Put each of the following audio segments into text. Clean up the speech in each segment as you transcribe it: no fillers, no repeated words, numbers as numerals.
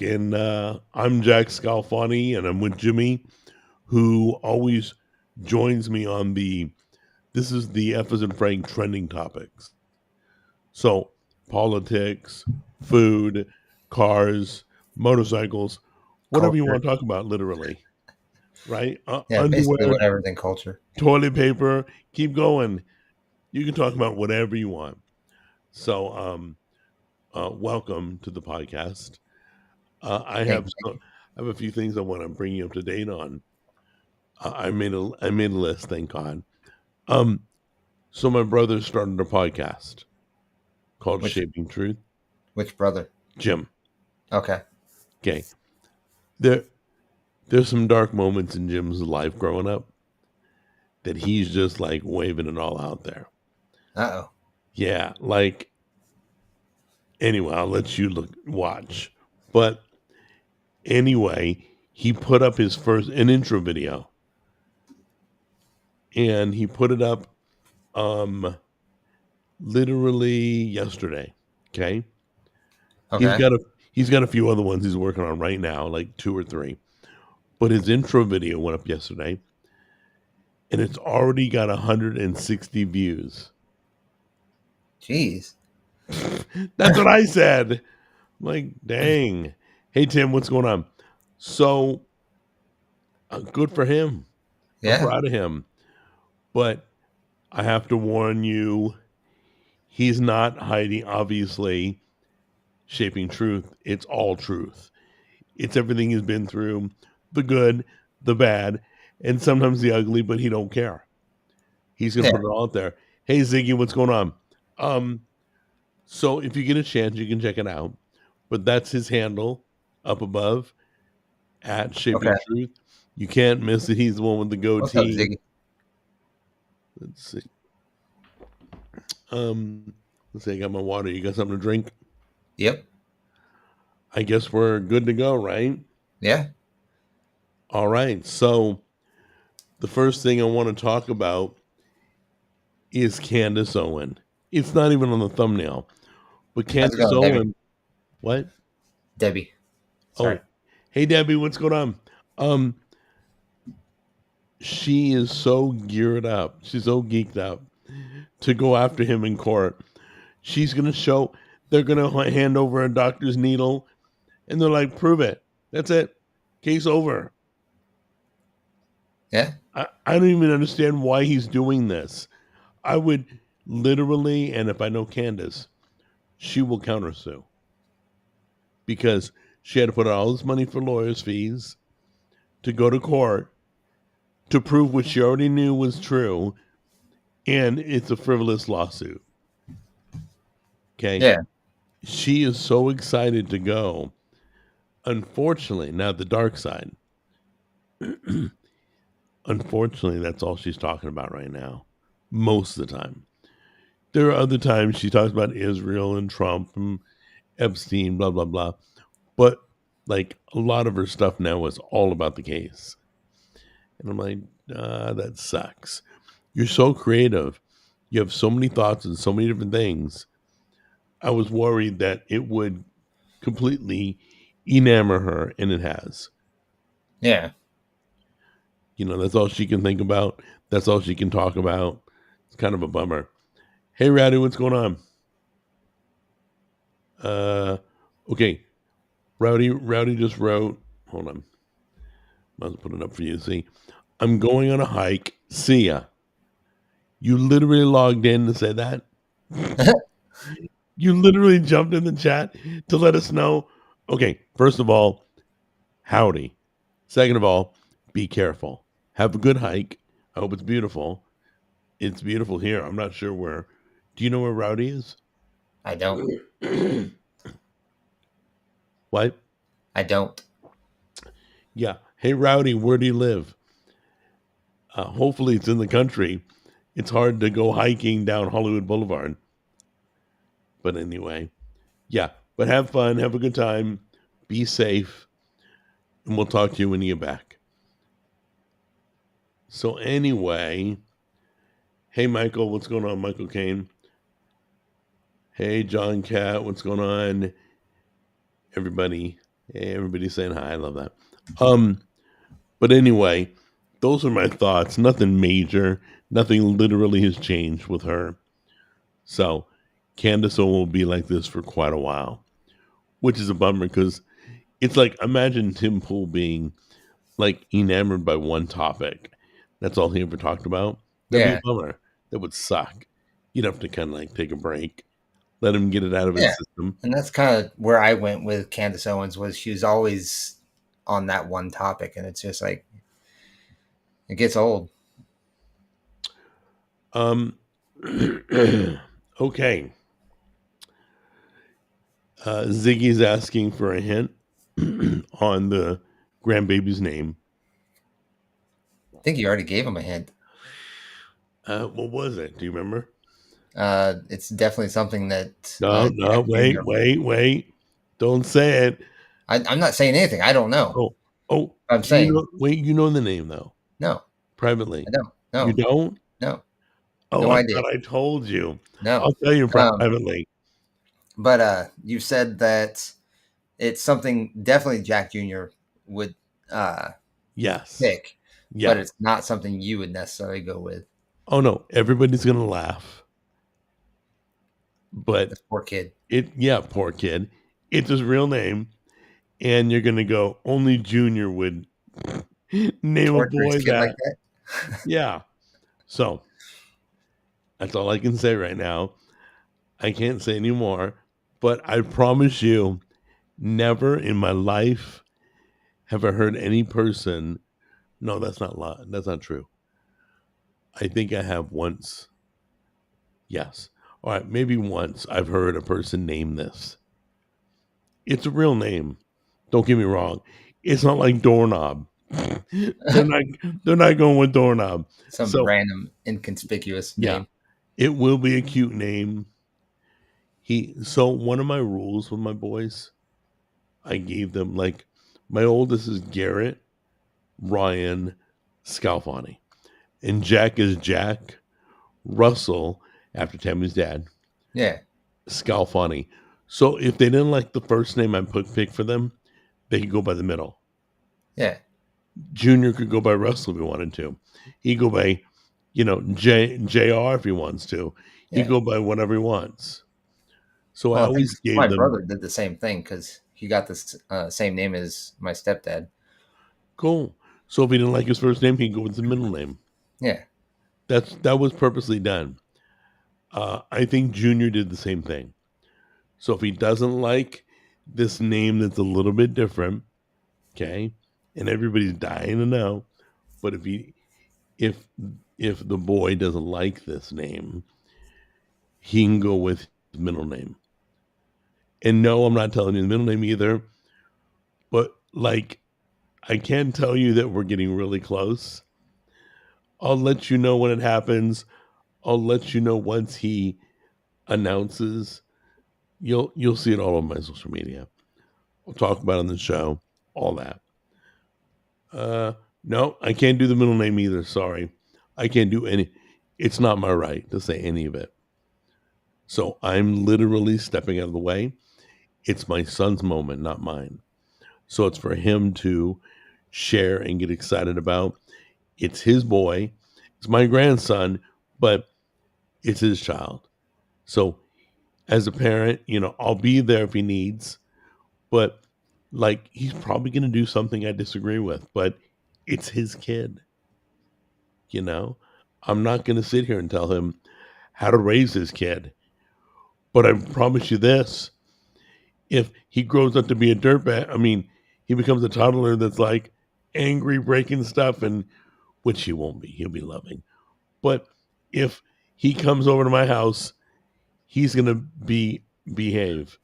and I'm Jack Scalfani, and I'm with Jimmy, who always joins me on this is the F as in Frank trending topics. So, politics, food, cars, motorcycles, whatever you Culture. want to talk about, literally, right? Yeah, basically Underwear, whatever's in culture. toilet paper, keep going. You can talk about whatever you want. So, welcome to the podcast. Thank you. I have a few things I want to bring you up to date on. I made a list, thank God. Um, so my brother started a podcast called Which Shaping Truth. which brother? Jim, Okay. okay. There there's some dark moments in Jim's life growing up that he's just like waving it all out there. Uh-oh. Yeah, like anyway, I'll let you watch. But anyway, he put up his first an intro video, and he put it up um literally yesterday. Okay. He's Okay. got a he's got a few other ones he's working on right now, like two or three. But his intro video went up yesterday, and it's already got 160 views. Jeez. That's what I said. I'm like, dang. Hey Tim, what's going on? So good for him. I'm Yeah. proud of him. But I have to warn you, he's not hiding. Obviously, Shaping Truth. It's all truth. It's everything he's been through, the good, the bad, and sometimes the ugly, but he don't care. He's gonna Yeah. put it all out there. Hey Ziggy, what's going on? Um, so if you get a chance, you can check it out. But that's his handle up above at Okay. Shaping Truth. You can't miss it. He's the one with the What's up, goatee. Ziggy? Let's see. Let's see, I got my water. You got something to drink? Yep. I guess we're good to go, right? Yeah. All right. So the first thing I want to talk about is Candace Owen. It's not even on the thumbnail, but How's it Candace going, Debbie? Owen. What? Debbie. Sorry. Oh, hey Debbie, what's going on? Um, she is so geared up. She's so geeked up to go after him in court. She's gonna show. They're gonna hand over a doctor's needle, and they're like, "Prove it. That's it. Case over." Yeah. I don't even understand why he's doing this. I would literally, and if I know Candace, she will countersue because she had to put out all this money for lawyers' fees to go to court to prove what she already knew was true, and it's a frivolous lawsuit. Okay. Yeah. She is so excited to go. Unfortunately, now the dark side. Unfortunately, that's all she's talking about right now, most of the time. There are other times she talks about Israel and Trump and Epstein, blah, blah, blah. But like a lot of her stuff now is all about the case. And I'm like, that sucks. You're so creative. You have so many thoughts and so many different things. I was worried that it would completely enamor her, and it has. Yeah. You know, that's all she can think about. That's all she can talk about. It's kind of a bummer. Hey, Rowdy, what's going on? Okay. Rowdy just wrote. Hold on. Might as well put it up for you to see. I'm going on a hike. See ya. You literally logged in to say that. You literally jumped in the chat to let us know. Okay, first of all, howdy. Second of all, be careful. Have a good hike. I hope it's beautiful. It's beautiful here. I'm not sure where. Do you know where Rowdy is? I don't. What? I don't. Yeah. Hey, Rowdy, where do you live? Hopefully it's in the country. It's hard to go hiking down Hollywood Boulevard. But anyway, yeah. But have fun. Have a good time. Be safe. And we'll talk to you when you get back. So anyway, hey, Michael, what's going on, Michael Kane? Hey, John Cat, what's going on? Everybody. Hey, everybody's saying hi. I love that. Um, but anyway, those are my thoughts. Nothing major. Nothing literally has changed with her. So Candace will be like this for quite a while, which is a bummer because it's like imagine Tim Pool being like enamored by one topic. That's all he ever talked about. That'd be a Yeah, bummer. That would suck. You'd have to kind of like take a break, let him get it out of his yeah, system. and that's kind of where I went with Candace Owens. Was she was always on that one topic, and it's just like it gets old. Um, okay. Ziggy's asking for a hint on the grandbaby's name. I think you already gave him a hint. What was it? Do you remember? It's definitely something that No, no, Jack wait, Jr. wait, wait. Don't say it. I'm not saying anything. I don't know. Oh, oh, I'm you saying know, wait, you know the name though, no. I privately. don't. You No. don't? No. Oh, No I idea. thought I told you. No. I'll tell you Um, privately. but you said that it's something definitely Jack Jr. would uh, Yes. pick, but Yeah. it's not something you would necessarily go with. Oh no, everybody's gonna laugh. But The poor kid. yeah, poor kid. It's his real name, and you're gonna go, only Junior would name a Torture his boy kid like that. that. Yeah. So that's all I can say right now. I can't say anymore. But I promise you, never in my life have I heard any person. No, that's not that's not true. I think I have once. Yes. All right, maybe once I've heard a person name this. It's a real name. Don't get me wrong. It's not like doorknob. they're not they're not going with doorknob. Some So random inconspicuous yeah, name. it will be a cute name. One of my rules with my boys, I gave them like my oldest is Garrett, Ryan, Scalfani. And Jack is Jack, Russell, after Tammy's dad, Yeah. Scalfani. So if they didn't like the first name I picked for them, they could go by the middle. Yeah. Junior could go by Russell if he wanted to. He could go by, JR if he wants to. He could Yeah. go by whatever he wants. So I Well, I think always gave my them brother did the same thing because he got this same name as my stepdad. cool. So if he didn't like his first name, he'd go with the middle name. Yeah. That was purposely done. I think Junior did the same thing. So if he doesn't like this name that's a little bit different, okay, and everybody's dying to know, but if if the boy doesn't like this name, he can go with his middle name. And no, I'm not telling you the middle name either, but like I can tell you that we're getting really close. I'll let you know when it happens. I'll let you know once he announces. You'll see it all on my social media. We'll talk about it on the show, all that. Uh, no, I can't do the middle name either. Sorry, I can't do any. It's not my right to say any of it. So I'm literally stepping out of the way. It's my son's moment, not mine. So it's for him to share and get excited about. It's his boy. It's my grandson, but it's his child. So as a parent, I'll be there if he needs, but like he's probably going to do something I disagree with, but it's his kid, you know? I'm not going to sit here and tell him how to raise his kid, but I promise you this, if he grows up to be a dirtbag, I mean, he becomes a toddler that's like angry, breaking stuff, and which he won't be. He'll be loving. But if he comes over to my house, he's gonna behave.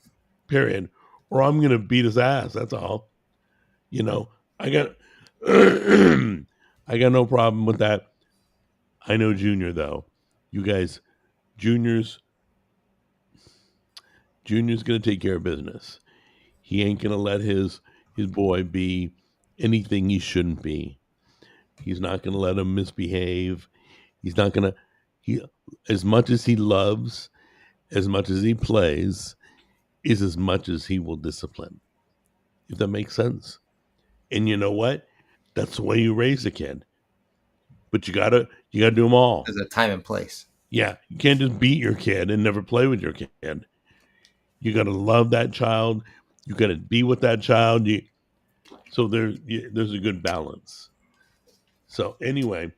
Period. Or I'm gonna beat his ass. That's all. You know, I got I got no problem with that. I know Junior though. You guys, Junior's Junior's gonna take care of business. He ain't gonna let his boy be anything he shouldn't be. He's not gonna let him misbehave. He's not gonna he as much as he loves, as much as he plays, is as much as he will discipline. if that makes sense. And you know what? That's the way you raise a kid. But you gotta do them all. There's a time and place. Yeah, you can't just beat your kid and never play with your kid. You gotta love that child. You gotta be with that child. So there's a good balance. So anyway,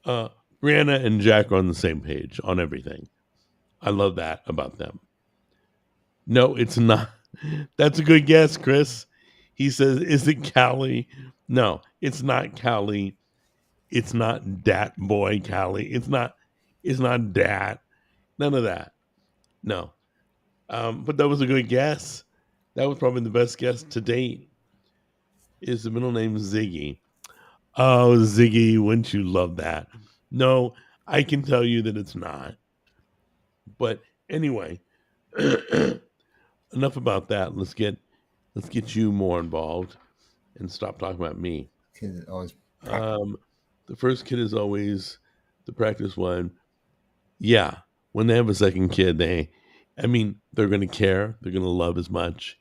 uh, Brianna and Jack are on the same page on everything. I love that about them. No, it's not. That's a good guess, Chris. He says, "Is it Callie?" No, it's not Callie. It's not Dat Boy Callie. It's not. It's not Dat. None of that. No. But that was a good guess. That was probably the best guess to date. Is the middle name Ziggy? Oh, Ziggy, wouldn't you love that? No, I can tell you that it's not. But anyway, enough about that. Let's get you more involved and stop talking about me. Kids always practice. Um, the first kid is always the practice one. Yeah, when they have a second kid, they're going to care. They're going to love as much.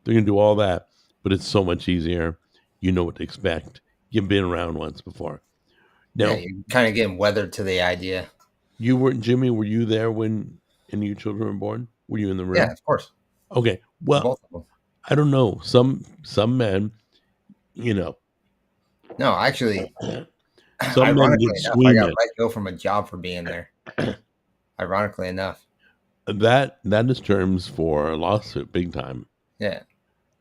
They're going to do all that, but it's so much easier. You know what to expect. You've been around once before. Yeah, Now, you're kind of getting weathered to the idea. you weren't, Jimmy, were you there when any of your children were born? Were you in the Yeah, room? of course. Okay. Well, Both of them. I don't know. Some men, you know, No, actually, some men ironically get enough, I got squeamish. let go from a job for being there. Ironically enough. That is terms for a lawsuit, big time. Yeah.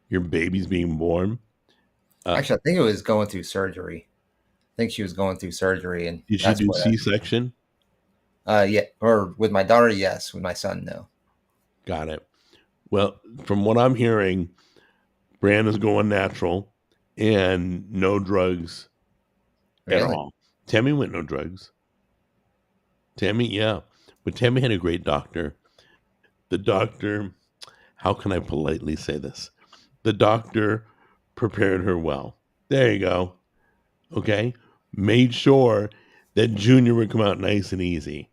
Your baby's being born. Actually, I think it was going through surgery. I think she was going through surgery, and Did she that's do what. C-section? Yeah, or with my daughter, yes. With my son, no. Got it. Well, from what I'm hearing, Brand going natural and no drugs at Really? all. Tammy went no drugs. Tammy, yeah. But Tammy had a great doctor. The doctor, how can I politely say this? The doctor prepared her well. There you go. Okay. Made sure that Junior would come out nice and easy.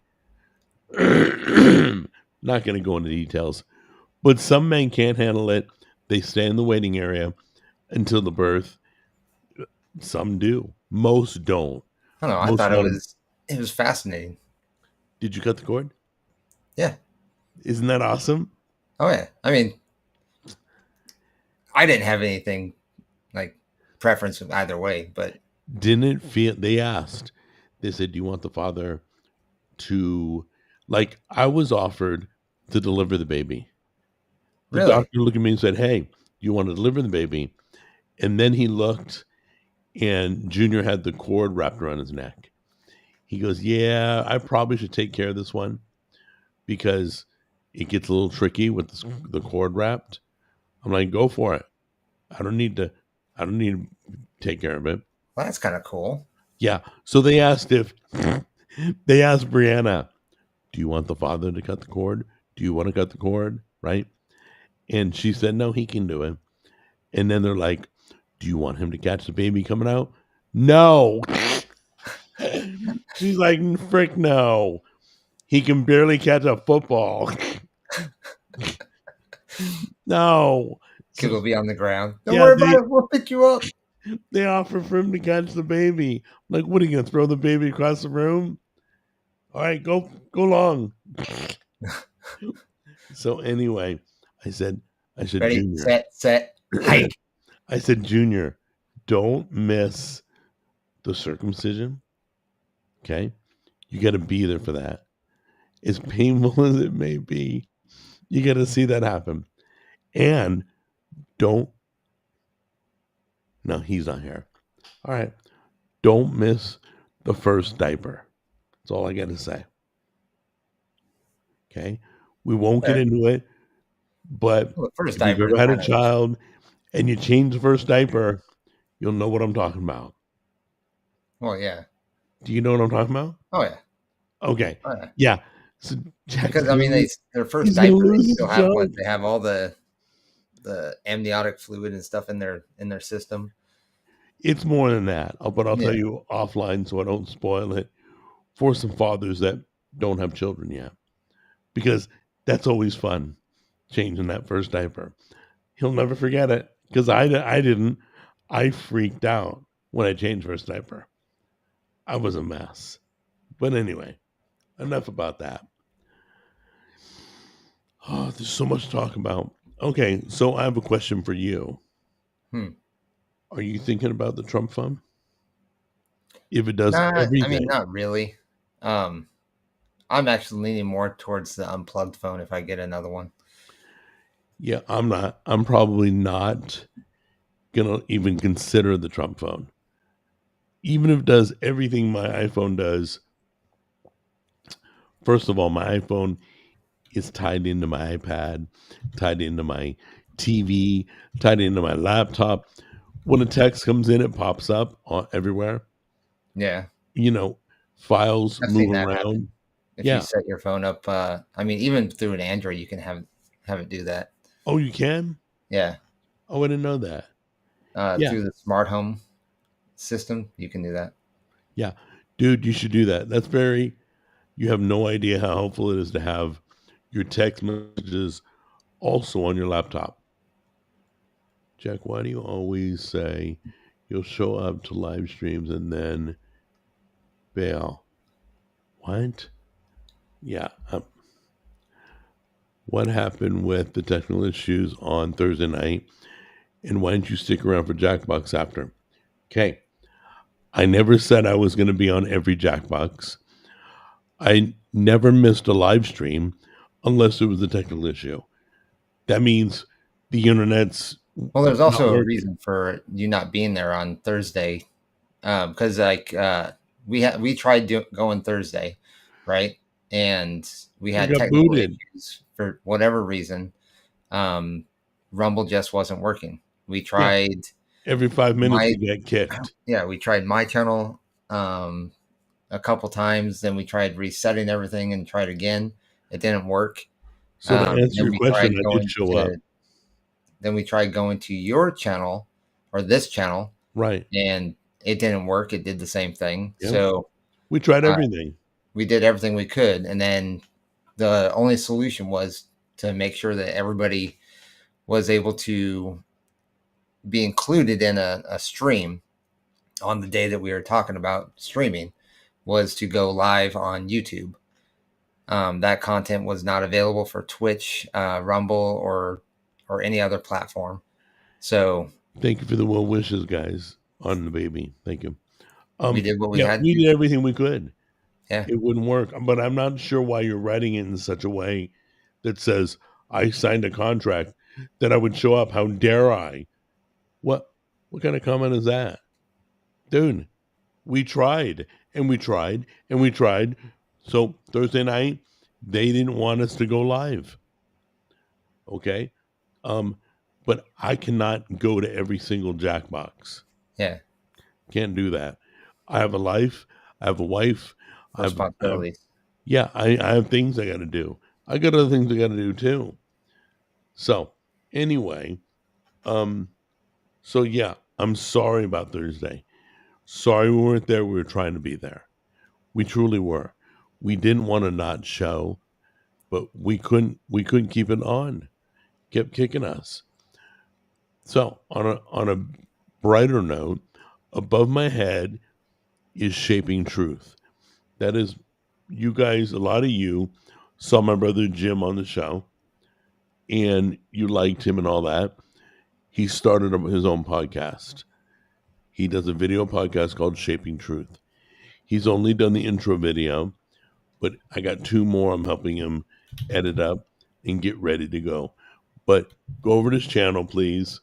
Not going to go into details, but some men can't handle it. They stay in the waiting area until the birth. Some do. Most don't. I don't know. I Most thought want to. it was fascinating. Did you cut the cord? Yeah. Isn't that awesome? Oh yeah. I mean, I didn't have anything like preference either way, but Didn't it feel? They asked. They said, "Do you want the father to?" Like I was offered to deliver the baby. The really, doctor looked at me and said, "Hey, you want to deliver the baby?" And then he looked, and Junior had the cord wrapped around his neck. He goes, "Yeah, I probably should take care of this one because it gets a little tricky with the cord wrapped." I'm like, "Go for it. I don't need to. I don't need to take care of it." well, that's kind of cool. Yeah. So they asked if they asked Brianna, "Do you want the father to cut the cord? Do you want to cut the cord?" Right? And she said, "No, he can do it." And then they're like, "Do you want him to catch the baby coming out?" No. She's like, "Frick, no. He can barely catch a football." No. Kid So will be on the ground. Don't yeah, worry about it. We'll pick you up. they offer for him to catch the baby. Like, what are you gonna throw the baby across the room? All right, go long. So anyway, I said, Ready, Junior. set, hike. I said, Junior, don't miss the circumcision. Okay. You got to be there for that. As painful as it may be, you got to see that happen. And don't, no, he's not here. All right. Don't miss the first diaper. That's all I got to say. Okay. We won't get Okay. into it, but Well, the first if you've diaper ever is had a kind of child and you change the first diaper, you'll know what I'm talking about. well, yeah. Do you know what I'm talking about? Oh yeah. Okay. Oh, yeah. Yeah. So Jack's Because I gonna mean, lose, their first he's gonna diaper, they lose still his have job. what they have all the amniotic fluid and stuff in their system. It's more than that. But I'll Yeah. tell you offline so I don't spoil it for some fathers that don't have children yet. Because that's always fun, changing that first diaper. He'll never forget it. because I didn't. I freaked out when I changed for a sniper. I was a mess. But anyway, enough about that. Oh, there's so much to talk about. Okay, so I have a question for you. Hmm. Are you thinking about the Trump fund? If it does I mean, everything, not really. Um, I'm actually leaning more towards the unplugged phone if I get another one. yeah, I'm not. I'm probably not gonna even consider the Trump phone. Even if it does everything my iPhone does, first of all, my iPhone is tied into my iPad, tied into my TV, tied into my laptop. When a text comes in, it pops up everywhere. Yeah, You know, files I've move seen that happen. around. If you Yeah. set your phone up, I mean, even through an Android, you can have it do that. Oh, you can? Yeah, Oh, I didn't know that. Yeah. through the smart home system, you can do that. Yeah. Dude, you should do that. That's very, you have no idea how helpful it is to have your text messages also on your laptop. Jack, why do you always say you'll show up to live streams and then bail? What? Yeah. What happened with the technical issues on Thursday night? And why didn't you stick around for Jackbox after? Okay. I never said I was going to be on every Jackbox. I never missed a live stream unless it was a technical issue. That means the internet's Well, there's not also a working. reason for you not being there on Thursday, because we tried going Thursday, right? And we I had got technical booted. issues for whatever reason. Um, Rumble just wasn't working. We Yeah. tried Every 5 minutes my we get kicked. yeah, we tried my channel a couple times. Then we tried resetting everything and tried again. It didn't work. So to answer Then your we question, tried I did going show up. to then we tried going to your channel or this channel, Right. and it didn't work. It did the same thing. Yep. So We tried uh, everything. we did everything we could, and then the only solution was to make sure that everybody was able to be included in a stream on the day that we were talking about streaming was to go live on YouTube. That content was not available for Twitch, Rumble, or any other platform. So Thank you for the well wishes, guys, on the baby. Thank you. we did what we Yeah, had we to. did everything we could. Yeah, It wouldn't work, but I'm not sure why you're writing it in such a way that says I signed a contract that I would show up. How dare I? What? What kind of comment is that, dude? We tried and we tried and we tried. So Thursday night, they didn't want us to go live. Okay. Um, but I cannot go to every single Jackbox. yeah, Can't do that. I have a life. I have a wife. I have responsibilities. yeah, I have things I got to do. I got other things I got to do too. So anyway, um, so yeah, I'm sorry about Thursday. Sorry we weren't there. We were trying to be there. We truly were. We didn't want to not show, but we couldn't. We couldn't keep it on. Kept kicking us. So on a brighter note, above my head is Shaping Truth. That is, you guys. A lot of you saw my brother Jim on the show, and you liked him and all that. He started his own podcast. He does a video podcast called Shaping Truth. He's only done the intro video, but I got two more I'm helping him edit up and get ready to go. But go over to his channel, please.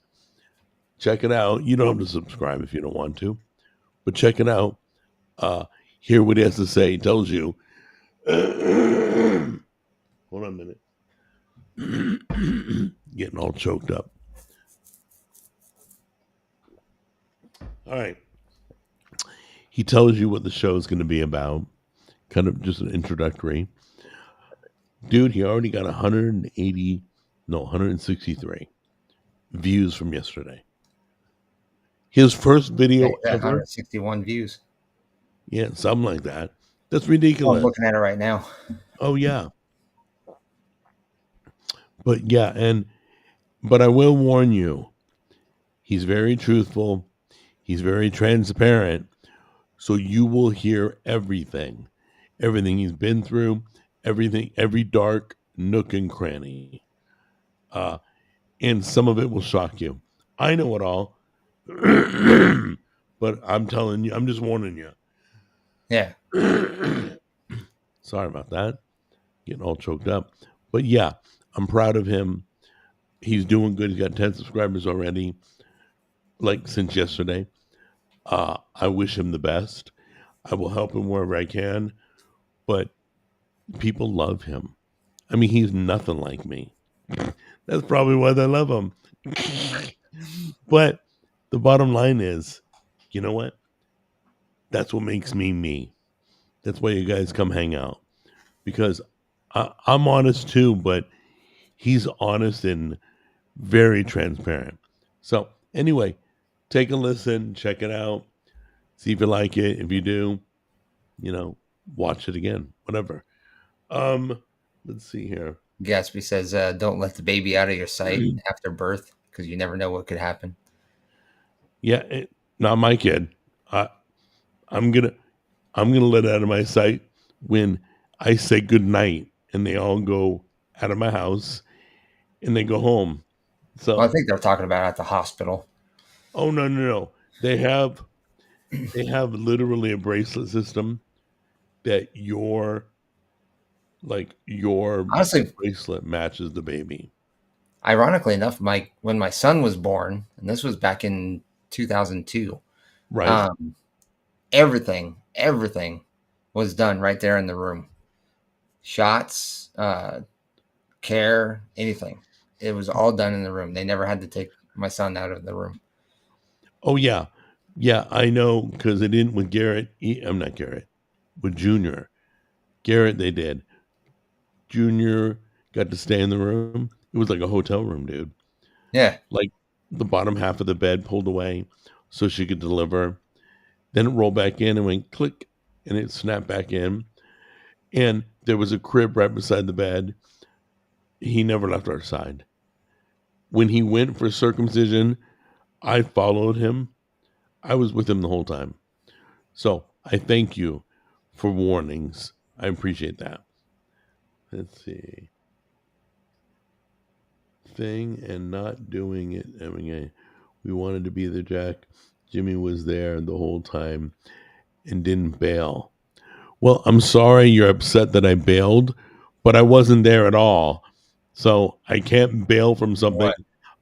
Check it out. You don't have to subscribe if you don't want to, but check it out. Uh, hear what he has to say. He tells you. Hold on a minute. Getting all choked up. All right. He tells you what the show is going to be about, kind of just an introductory. Dude, he already got 180, no, 163 views from yesterday. His first Yeah, video he's at ever. 161 views. Yeah, something like that. That's Oh, I'm ridiculous. looking at it right now. Oh, yeah. But yeah, but I will warn you, He's very truthful. He's very transparent. So you will hear everything, everything he's been through, everything, every dark nook and cranny. Uh, and some of it will shock you. I know it all, but I'm telling you, I'm just warning you. Yeah. Sorry about that. Getting all choked up. But yeah, I'm proud of him. He's doing good. He's got 10 subscribers already, like since yesterday. I wish him the best. I will help him wherever I can, but people love him. I mean, he's nothing like me. That's probably why they love him. But the bottom line is, you know what? That's what makes me me. That's why you guys come hang out because I'm honest too, but he's honest and very transparent. So, anyway, take a listen, check it out, see if you like it. If you do, you know, watch it again, whatever. Um, let's see here. Gatsby says, "Don't let the baby out of your sight after birth because you never know what could happen." Yeah, not my kid. I, I'm gonna I'm gonna let it out of my sight when I say good night and they all go out of my house and they go home. Well, I So, think they're talking about at the hospital. oh no, no, no. They have literally a bracelet system that your Honestly, bracelet matches the baby. ironically enough, my when my son was born, and this was back in 2002, Right? um, everything was done right there in the room. Shots, care, anything. It was all done in the room. They never had to take my son out of the room. Oh yeah. Yeah, I know because they didn't with Garrett. I'm not Garrett. With Junior. Garrett they did. Junior got to stay in the room. It was like a hotel room, dude. Yeah. Like the bottom half of the bed pulled away so she could deliver. Then it rolled back in and went click and it snapped back in. And there was a crib right beside the bed. He never left our side. When he went for circumcision, I followed him. I was with him the whole time. So I thank you for warnings. I appreciate that. Let's see. Thing and not doing it. I mean, we wanted to be the Jack. Jimmy was there the whole time and didn't bail. Well, I'm sorry you're upset that I bailed, but I wasn't there at all. So I can't bail from something. What?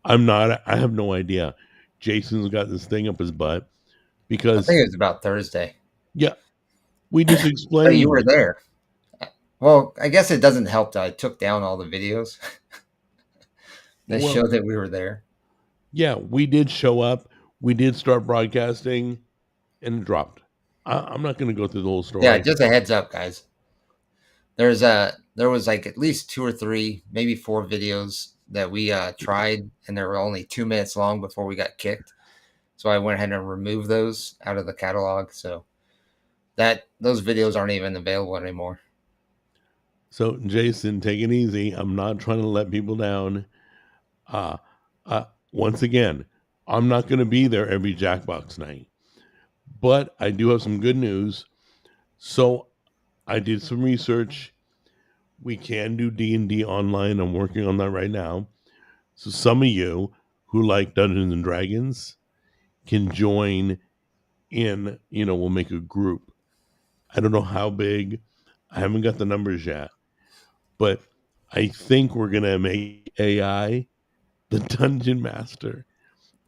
I'm not, I have no idea. Jason's got this thing up his butt I think because, it was about Thursday. yeah, we just But you explained. were there. Well, I guess it doesn't help that I took down all the videos that Well, show that we were there. yeah, we did show up. We did start broadcasting and it dropped. I'm not going to go through the whole Yeah, story. just a heads up, guys. There was like at least two or three, maybe four videos that we tried, and they were only 2 minutes long before we got kicked. So I went ahead and removed those out of the catalog. So that those videos aren't even available anymore. So, Jason, take it easy. I'm not trying to let people down. Uh, Once again, I'm not going to be there every Jackbox night, but I do have some good news. So, I did some research. We can do D&D online. I'm working on that right now. So, some of you who like Dungeons and Dragons can join in. We'll make a group. I don't know how big. I haven't got the numbers yet, but I think we're gonna make AI the dungeon master.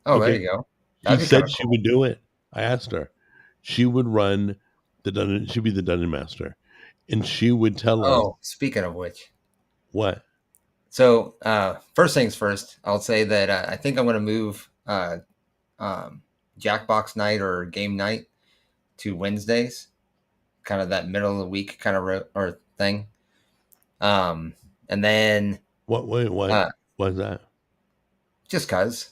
Oh, there Okay. you go. She That'd be kind said of she cool. would do it. I asked her. She would run the dungeon. She'd be the dungeon master, and she would tell us Oh, speaking of which, what. so first things first, I'll say that I think I'm going to move um, Jackbox night or game night to Wednesdays, kind of that middle of the week kind of or thing. Um, and then What? Wait. What? uh, What's that? just cause,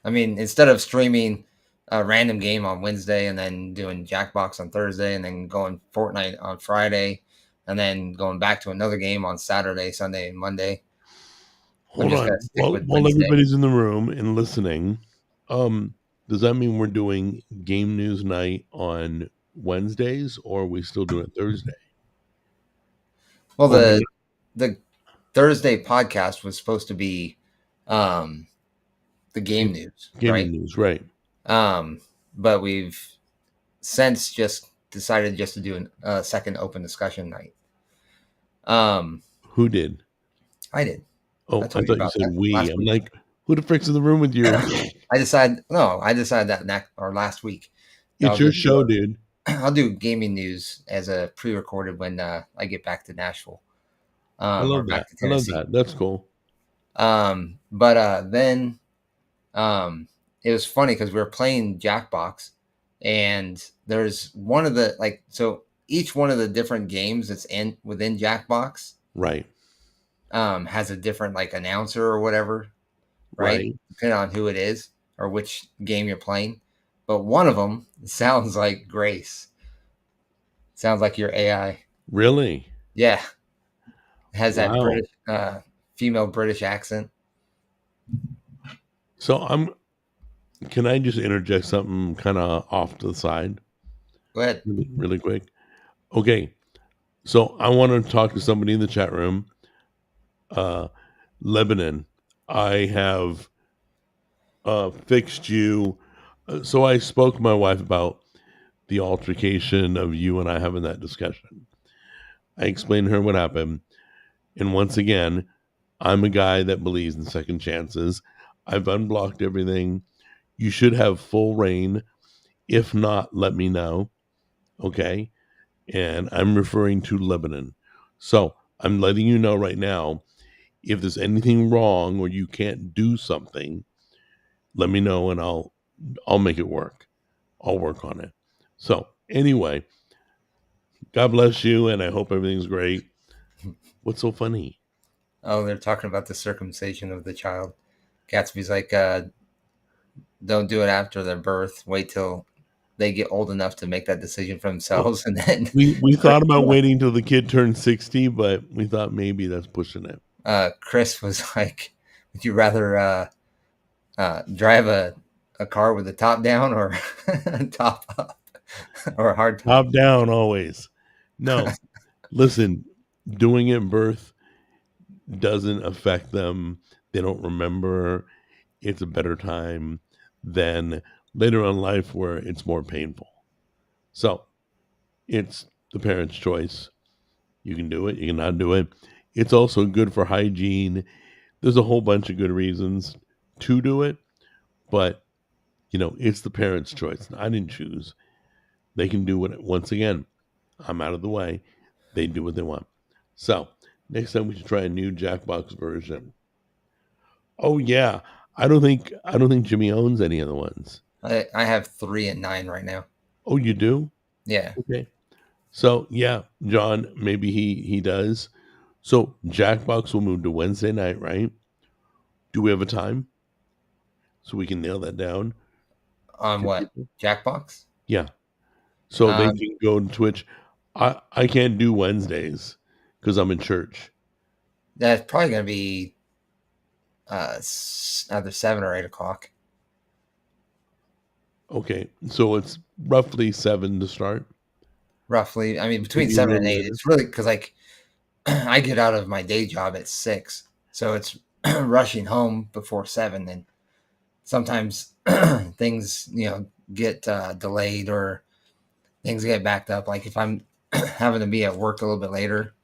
I mean, instead of streaming a random game on Wednesday and then doing Jackbox on Thursday and then going Fortnite on Friday and then going back to another game on Saturday, Sunday, and Monday, I'm Hold just gonna on. stick While with while Wednesday. everybody's in the room and listening, Um, does that mean we're doing game news night on Wednesdays, or are we still doing it Thursday? Well, Or do the Thursday podcast was supposed to be um, the game news, gaming right? news, right? Um, but we've since just decided just to do a second open discussion night. Um, Who did? I did. I Oh, I told you thought you about said that we. last I'm week. like, who the frick's in the room with you? I decided that next or last week. That I It's was your going to do show, dude. I'll do gaming news as a pre-recorded when I get back to Nashville, I or love back that. to I love Tennessee. that. That's cool. But then um, it was funny because we were playing Jackbox, and there's one of the so each one of the different games that's in within Jackbox Right. has a different announcer or whatever, right? Right. Depending on who it is or which game you're playing. But one of them sounds like Grace. Sounds like your AI. Really? Yeah, has that Wow. British female British accent. So can I just interject something kind of off to the side Go ahead. really, really quick? Okay. So I want to talk to somebody in the chat room. Uh, Lebanon, I have fixed you. So I spoke to my wife about the altercation of you and I having that discussion. I explained to her what happened. And once again, I'm a guy that believes in second chances. I've unblocked everything. You should have full reign. If not, let me know. Okay. And I'm referring to Lebanon. So I'm letting you know right now, if there's anything wrong or you can't do something, let me know and I'll make it work. I'll work on it. So anyway, God bless you and I hope everything's great. What's so funny? Oh, they're talking about the circumcision of the child. Gatsby's like, don't do it after their birth. Wait till they get old enough to make that decision for Well, themselves. And then we Chris, thought about waiting till the kid turned 60, but we thought maybe that's pushing it. Chris was like, would you rather drive a car with the top down or top up or a hard top? Top down always. No, listen, doing it in birth doesn't affect them. They don't remember. It's a better time than later on in life where it's more painful. So it's the parent's choice. You can do it, you cannot do it. It's also good for hygiene. There's a whole bunch of good reasons to do it, but it's the parent's choice. I didn't choose. They can do what once again, I'm out of the way. They do what they want. So next time we should try a new Jackbox version. Oh yeah. I don't think Jimmy owns any other ones. I have 3 and 9 right now. Oh, you do? Yeah. Okay. So yeah, John, maybe he does. So Jackbox will move to Wednesday night, right? Do we have a time so we can nail that down On for what? people? Jackbox? Yeah. So they Um, can go to Twitch. I can't do Wednesdays because I'm in church. that's probably going to be either 7 or 8 o'clock. Okay. So it's roughly 7 to start. Roughly. I mean, between Maybe a 7 and little 8. later. It's really because I get out of my day job at 6, so it's rushing home before 7, and sometimes things get delayed or things get backed up. Like if I'm having to be at work a little bit later,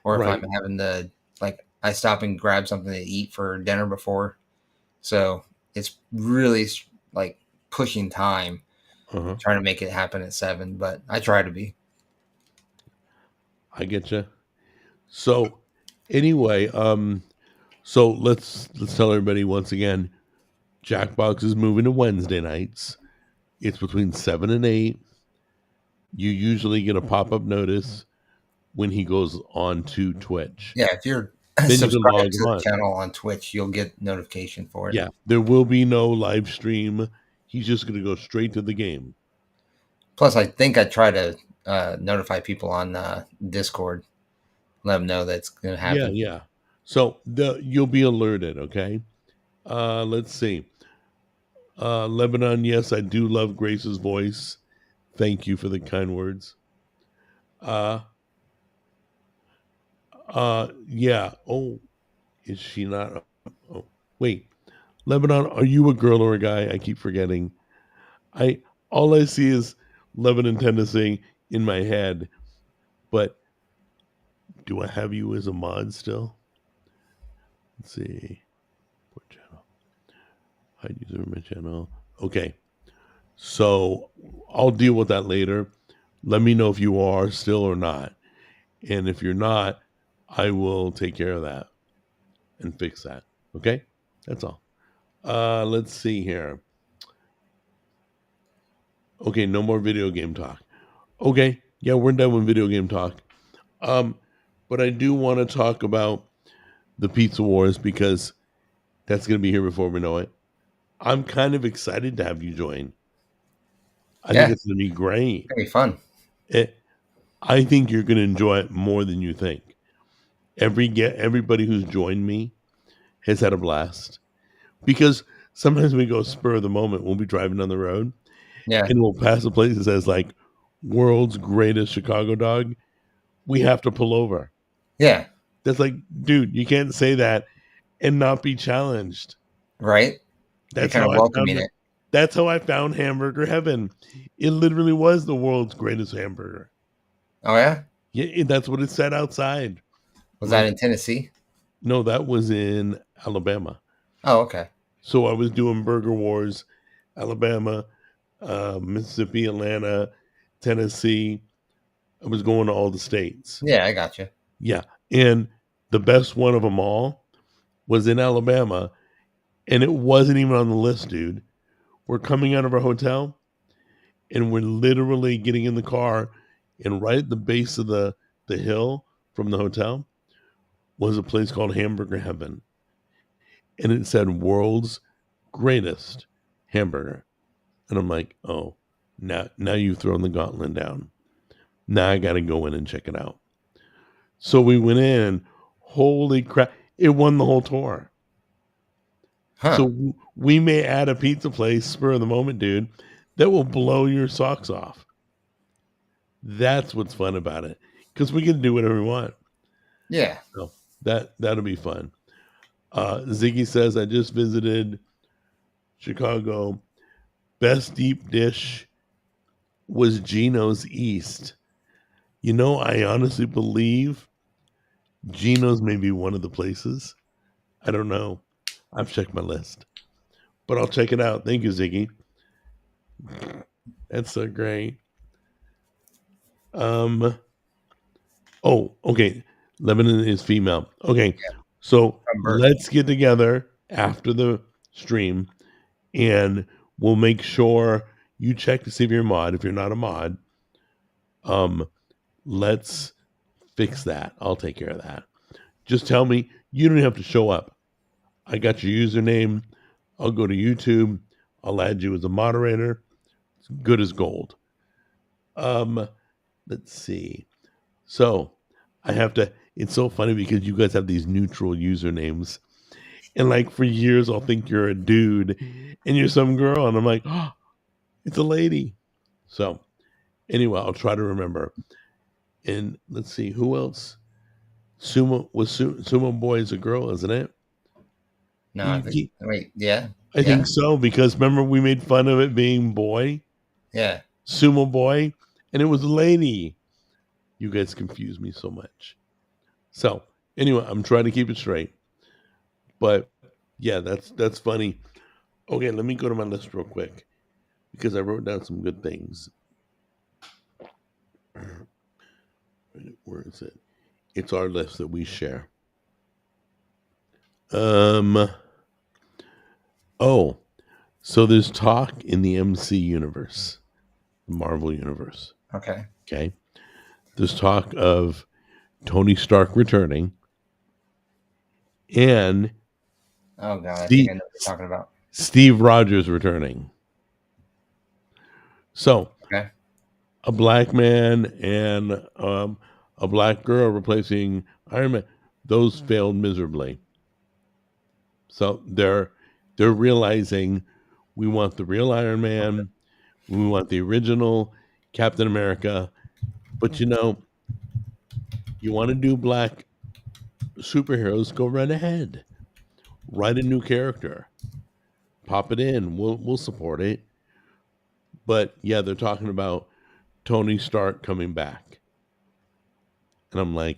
or if I'm Right. having to I stop and grab something to eat for dinner before, so it's really like pushing time Uh-huh. trying to make it happen at 7, but I try to be. I get you. So anyway, so let's tell everybody once again, Jackbox is moving to Wednesday nights. It's between 7 and 8. You usually get a pop-up notice when he goes on to Twitch. Yeah, if you're Then you can subscribed log to the on. channel on Twitch, you'll get notification for it. Yeah, there will be no live stream. He's just going to go straight to the game. Plus, I think I try to notify people on Discord, let them know that's going to Yeah, happen. yeah. So you'll be alerted, okay? Let's see. Lebanon, yes, I do love Grace's voice. Thank you for the kind words. Uh, yeah. Oh, is she not? Oh, wait. Lebanon, are you a girl or a guy? I keep forgetting. I all I see is Lebanon, Tennessee in my head. But do I have you as a mod still? Let's see. What channel? Hide user in my channel. Okay. So I'll deal with that later. Let me know if you are still or not. And if you're not, I will take care of that and fix that. Okay? That's all. Let's see here. Okay, no more video game talk. Okay, yeah, we're done with video game talk. Um, but I do want to talk about the Pizza Wars because that's going to be here before we know it. I'm kind of excited to have you join. I think Yeah, it's going to be great. it'll be fun. It, I think you're going to enjoy it more than you think. Everybody who's joined me has had a blast because sometimes we go spur of the moment. We'll be driving down the road Yeah, and we'll pass a place that says like world's greatest Chicago dog. We have to pull over. yeah, That's like, dude, you can't say that and not be challenged. right. You're That's kind how of I found welcoming it. it. That's how I found Hamburger Heaven. It literally was the world's greatest hamburger. Oh yeah, Yeah, that's what it said outside. was I'm that like, in Tennessee? no, that was in Alabama. Oh okay. So I was doing Burger Wars, Alabama, Mississippi, Atlanta, Tennessee. I was going to all the states. Yeah, I got you. Yeah. And the best one of them all was in Alabama. And it wasn't even on the list, dude. We're coming out of our hotel and we're literally getting in the car. And right at the base of the hill from the hotel was a place called Hamburger Heaven. And it said world's greatest hamburger. And I'm like, oh, now you've thrown the gauntlet down. Now I got to go in and check it out. So we went in. Holy crap! It won the whole tour. Huh? So we may add a pizza place spur of the moment, dude, that will blow your socks off. That's what's fun about it because we can do whatever we want. Yeah. So that'll be fun. Ziggy says I just visited Chicago. Best deep dish was Gino's East. You know, I honestly believe Gino's may be one of the places. I don't know. I've checked my list, but I'll check it out. Thank you, Ziggy. That's so great. Um. Oh, okay. Lebanon is female. Okay, so From birth. let's get together after the stream, and we'll make sure you check to see if you're a mod. If you're not a mod, um, let's fix that. I'll take care of that. Just tell me. You don't have to show up. I got your username. I'll go to YouTube. I'll add you as a moderator. It's good as gold. Um, let's see. So I have to. It's so funny because you guys have these neutral usernames, and like for years I'll think you're a dude, and you're some girl, and I'm like, oh, it's a lady. So anyway, I'll try to remember. And let's see who else. Sumo Boy is a girl, isn't it? No, I think. Wait. Yeah. I Yeah. think so because remember we made fun of it being boy, Yeah. Sumo Boy, and it was a lady. You guys confuse me so much. So anyway, I'm trying to keep it straight. But yeah, that's funny. Okay, let me go to my list real quick because I wrote down some good things. Where is it? It's our list that we share. Oh, so there's talk in the MC universe, the Marvel universe. Okay. Okay. There's talk of Tony Stark returning and Oh god, I think Steve, I know what you're talking about. Steve Rogers returning. So Okay. a black man and a black girl replacing Iron Man, those failed miserably. So they're realizing We want the real Iron Man. We want the original Captain America. But you want to do black superheroes, go right ahead. Write a new character. Pop it in. We'll support it. But yeah, they're talking about Tony Stark coming back. And I'm like,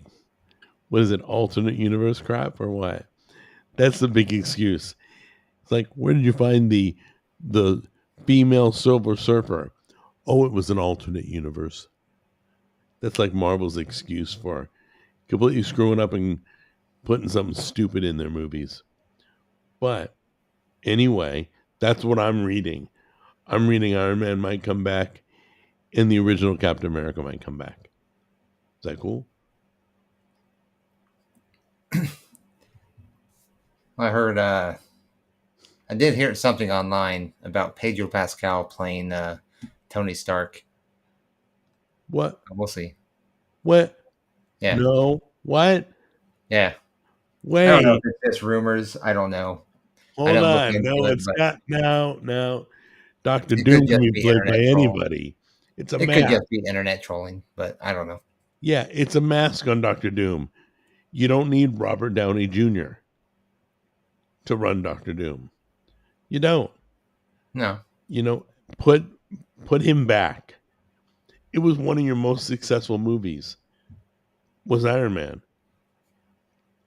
what is it, alternate universe crap or what? That's the big excuse. It's like, where did you find the female Silver Surfer? Oh, it was an alternate universe. That's like Marvel's excuse for completely screwing up and putting something stupid in their movies. But anyway, that's what I'm reading. I'm reading Iron Man might come back and the original Captain America might come back. Is that cool? I heard. I did hear something online about Pedro Pascal playing Tony Stark. What? We'll see. What? Yeah. No. What? Yeah. I don't know if Wait. it's just rumors. I don't know. I Hold didn't look on. into No, it, it's but not now. Now, Doctor it could Doom can just be be played by internet troll. anybody. It's a It could mask. just be internet trolling, but I don't know. Yeah, it's a mask on Doctor Doom. You don't need Robert Downey Jr. to run Doctor Doom. You don't. No. You know, put him back. It was one of your most successful movies. Was Iron Man.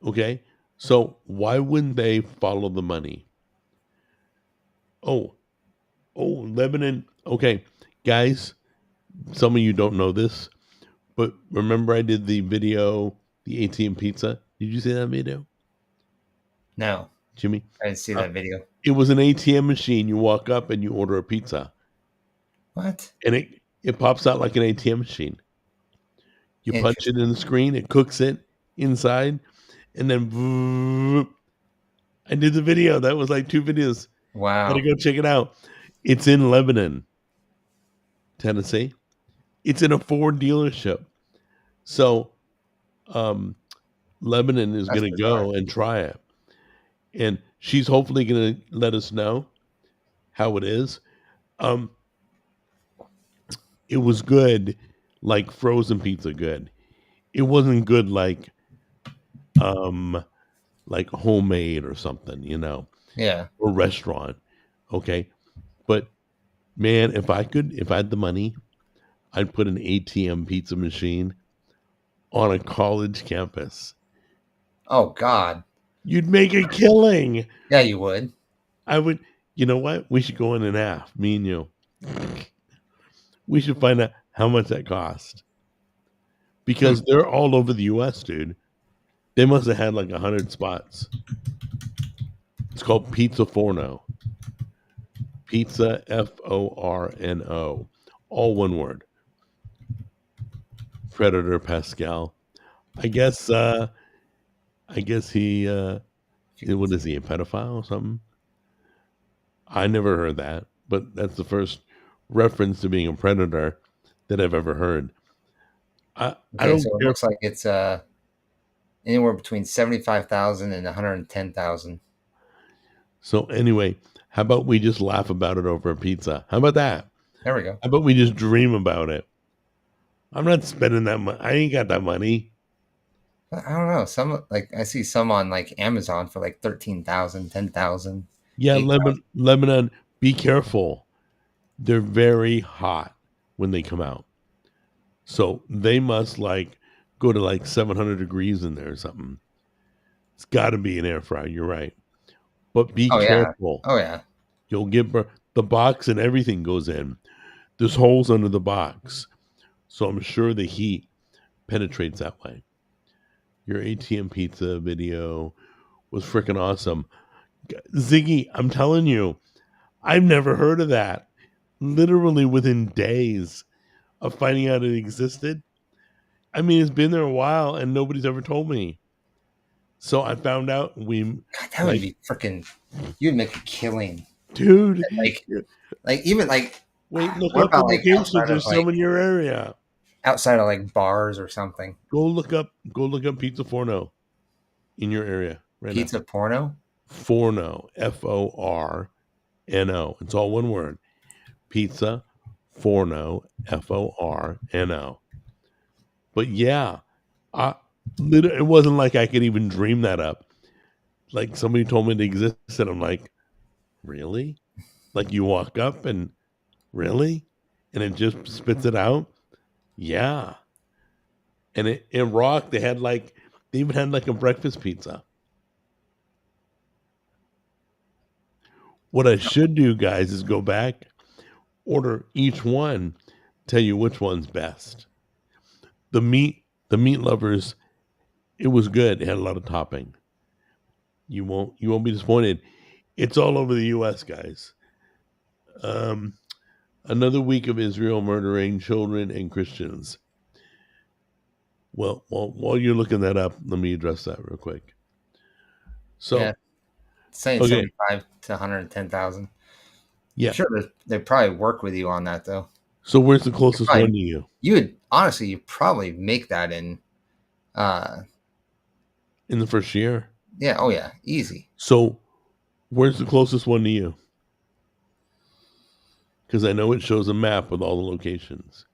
Okay? So why wouldn't they follow the money? Oh, Lebanon. Okay, guys, some of you don't know this, but remember I did the video, the ATM pizza? Did you see that video, No. Jimmy? I didn't see Uh, that video. it was an ATM machine. You walk up and you order a pizza, What? and it pops out like an ATM machine. You punch it Interesting. in the screen, it cooks it inside, and then I did the video. That was like 2 videos. Gotta Wow. go check it out. It's in Lebanon, Tennessee. It's in a Ford dealership. So Lebanon is That's going to bizarre. go and try it. And she's hopefully going to let us know how it is. Um, it was good, like frozen pizza good. It wasn't good um like homemade or something, Yeah. or restaurant. Okay. But man, if I had the money, I'd put an ATM pizza machine on a college campus. Oh God. You'd make a killing. Yeah, you would. I would, you know what? We should go in half, me and you. We should find out how much that cost Hmm. because they're all over the US, dude. They must have had like 100 spots. It's called Pizza Forno. Pizza Forno. All one word. Predator Pascal. I guess he what is he, a pedophile or something? I never heard that, but that's the first reference to being a predator that I've ever heard. I Okay, don't so it care. looks like it's anywhere between 75,000 and 110,000. So anyway, how about we just laugh about it over a pizza? How about that? There we go. How about we just dream about it? I'm not spending that money. I ain't got that money. I don't know. Some like I see some on like Amazon for like 13,000, 10,000, Yeah, 8,000. Lebanon, be careful. They're very hot when they come out. So they must like go to like 700 degrees in there or something. It's got to be an air fryer. You're right. But be Oh yeah. careful. Oh yeah. You'll get the box and everything goes in. There's holes under the box. So I'm sure the heat penetrates that way. Your ATM pizza video was freaking awesome. Ziggy, I'm telling you, I've never heard of that. Literally within days of finding out it existed. I mean, it's been there a while and nobody's ever told me. So I found out God, that would like, be freaking. You'd make a killing. dude, Like, even like, wait, look what up the about like locations. There's some in your area. outside of like bars or something? Go look up Pizza Forno in your area right now. Pizza porno. Forno, Forno. N-O. It's all one word. Pizza Forno, Forno. But yeah, it wasn't like I could even dream that up. Like somebody told me it existed. I'm like, really? Like you walk up and really? And it just spits it out? Yeah. And it rocked. They even had like a breakfast pizza. What I should do, guys, is go back, order each one, tell you which one's best. The meat lovers, it was good. It had a lot of topping. You won't be disappointed. It's all over the US, guys. Um Another week of Israel murdering children and Christians. Well, while you're looking that up, let me address that real quick. Yeah, So, saying okay, 75 to 110,000. yeah. Sure, they probably work with you on that though. So where's the closest one Probably, to you? you would honestly, you probably make that in. Uh, In the first year? yeah, oh yeah, easy. So where's the closest one to you? Because I know it shows a map with all the locations.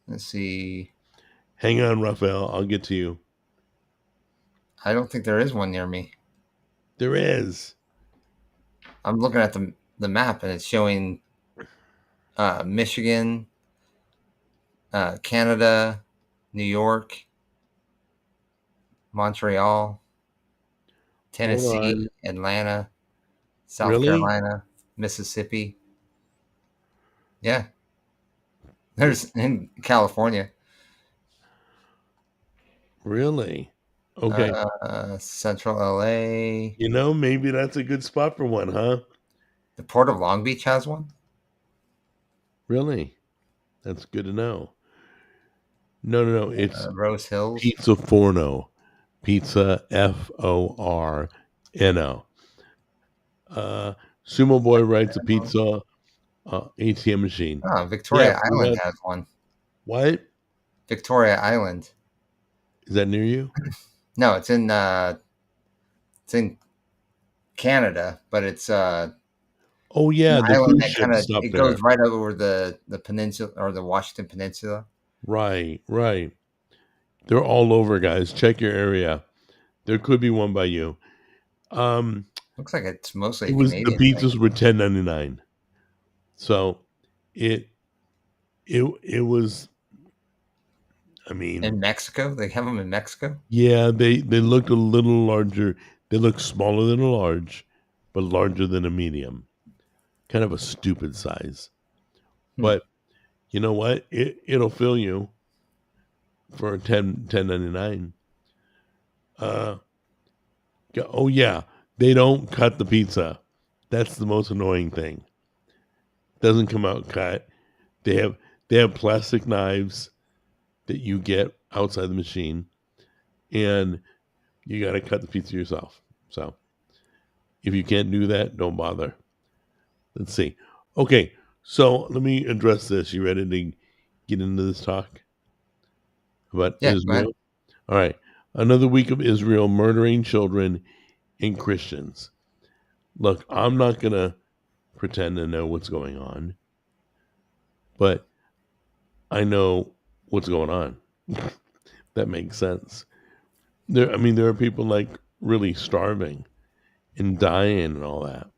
Let's see. Hang on, Raphael. I'll get to you. I don't think there is one near me. There is. I'm looking at the map and it's showing Michigan, Canada, New York, Montreal, Hold on. Tennessee, Atlanta, South Really? Carolina, Mississippi. Yeah, there's in California, Really? Okay. Central LA. Maybe that's a good spot for one, huh? The Port of Long Beach has one. Really? That's good to know. No. It's Rose Hills. Pizza Forno. Pizza Forno. Sumo Boy writes a pizza ATM machine. Oh, Yeah, Victoria we Island got has one. what? Victoria Island. Is that near you? No, it's in Canada, but it's Oh an yeah, the island cruise that kind ship of stop it there. goes right over the peninsula or the Washington Peninsula. Right, right. They're all over, guys. Check your area. There could be one by you. Um, Looks like it's mostly it a was the Canadian thing. pizzas were $10.99. So it it was. I mean, In Mexico, they have them in Mexico. yeah, they looked a little larger. They looked smaller than a large, but larger than a medium. Kind of a stupid size. Hmm. But you know what? It'll fill you for 10.99. Uh oh yeah, they don't cut the pizza. That's the most annoying thing. Doesn't come out cut. They have they have plastic knives that you get outside the machine, and you got to cut the pizza yourself. So if you can't do that, don't bother. Let's see. Okay, so let me address this. You ready to get into this talk about Yeah, go ahead. Israel? All right. Another week of Israel murdering children and Christians. Look, I'm not going to pretend to know what's going on, but I know what's going on. That makes sense. There are people like really starving and dying and all that.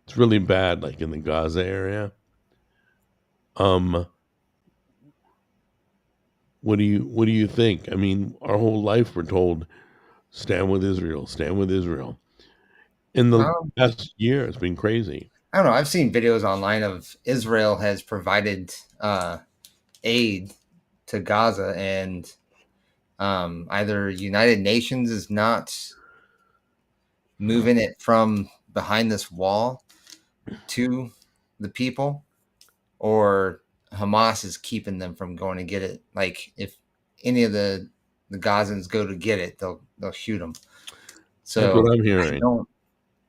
It's really bad, like in the Gaza area. Um, what do you think? I mean, our whole life we're told stand with Israel, stand with Israel. In the Um, past year, it's been crazy. I don't know. I've seen videos online of Israel has provided aid to Gaza, and either United Nations is not moving it from behind this wall to the people, or Hamas is keeping them from going to get it. Like if any of the Gazans go to get it, they'll shoot them. That's what So I'm I hearing. don't.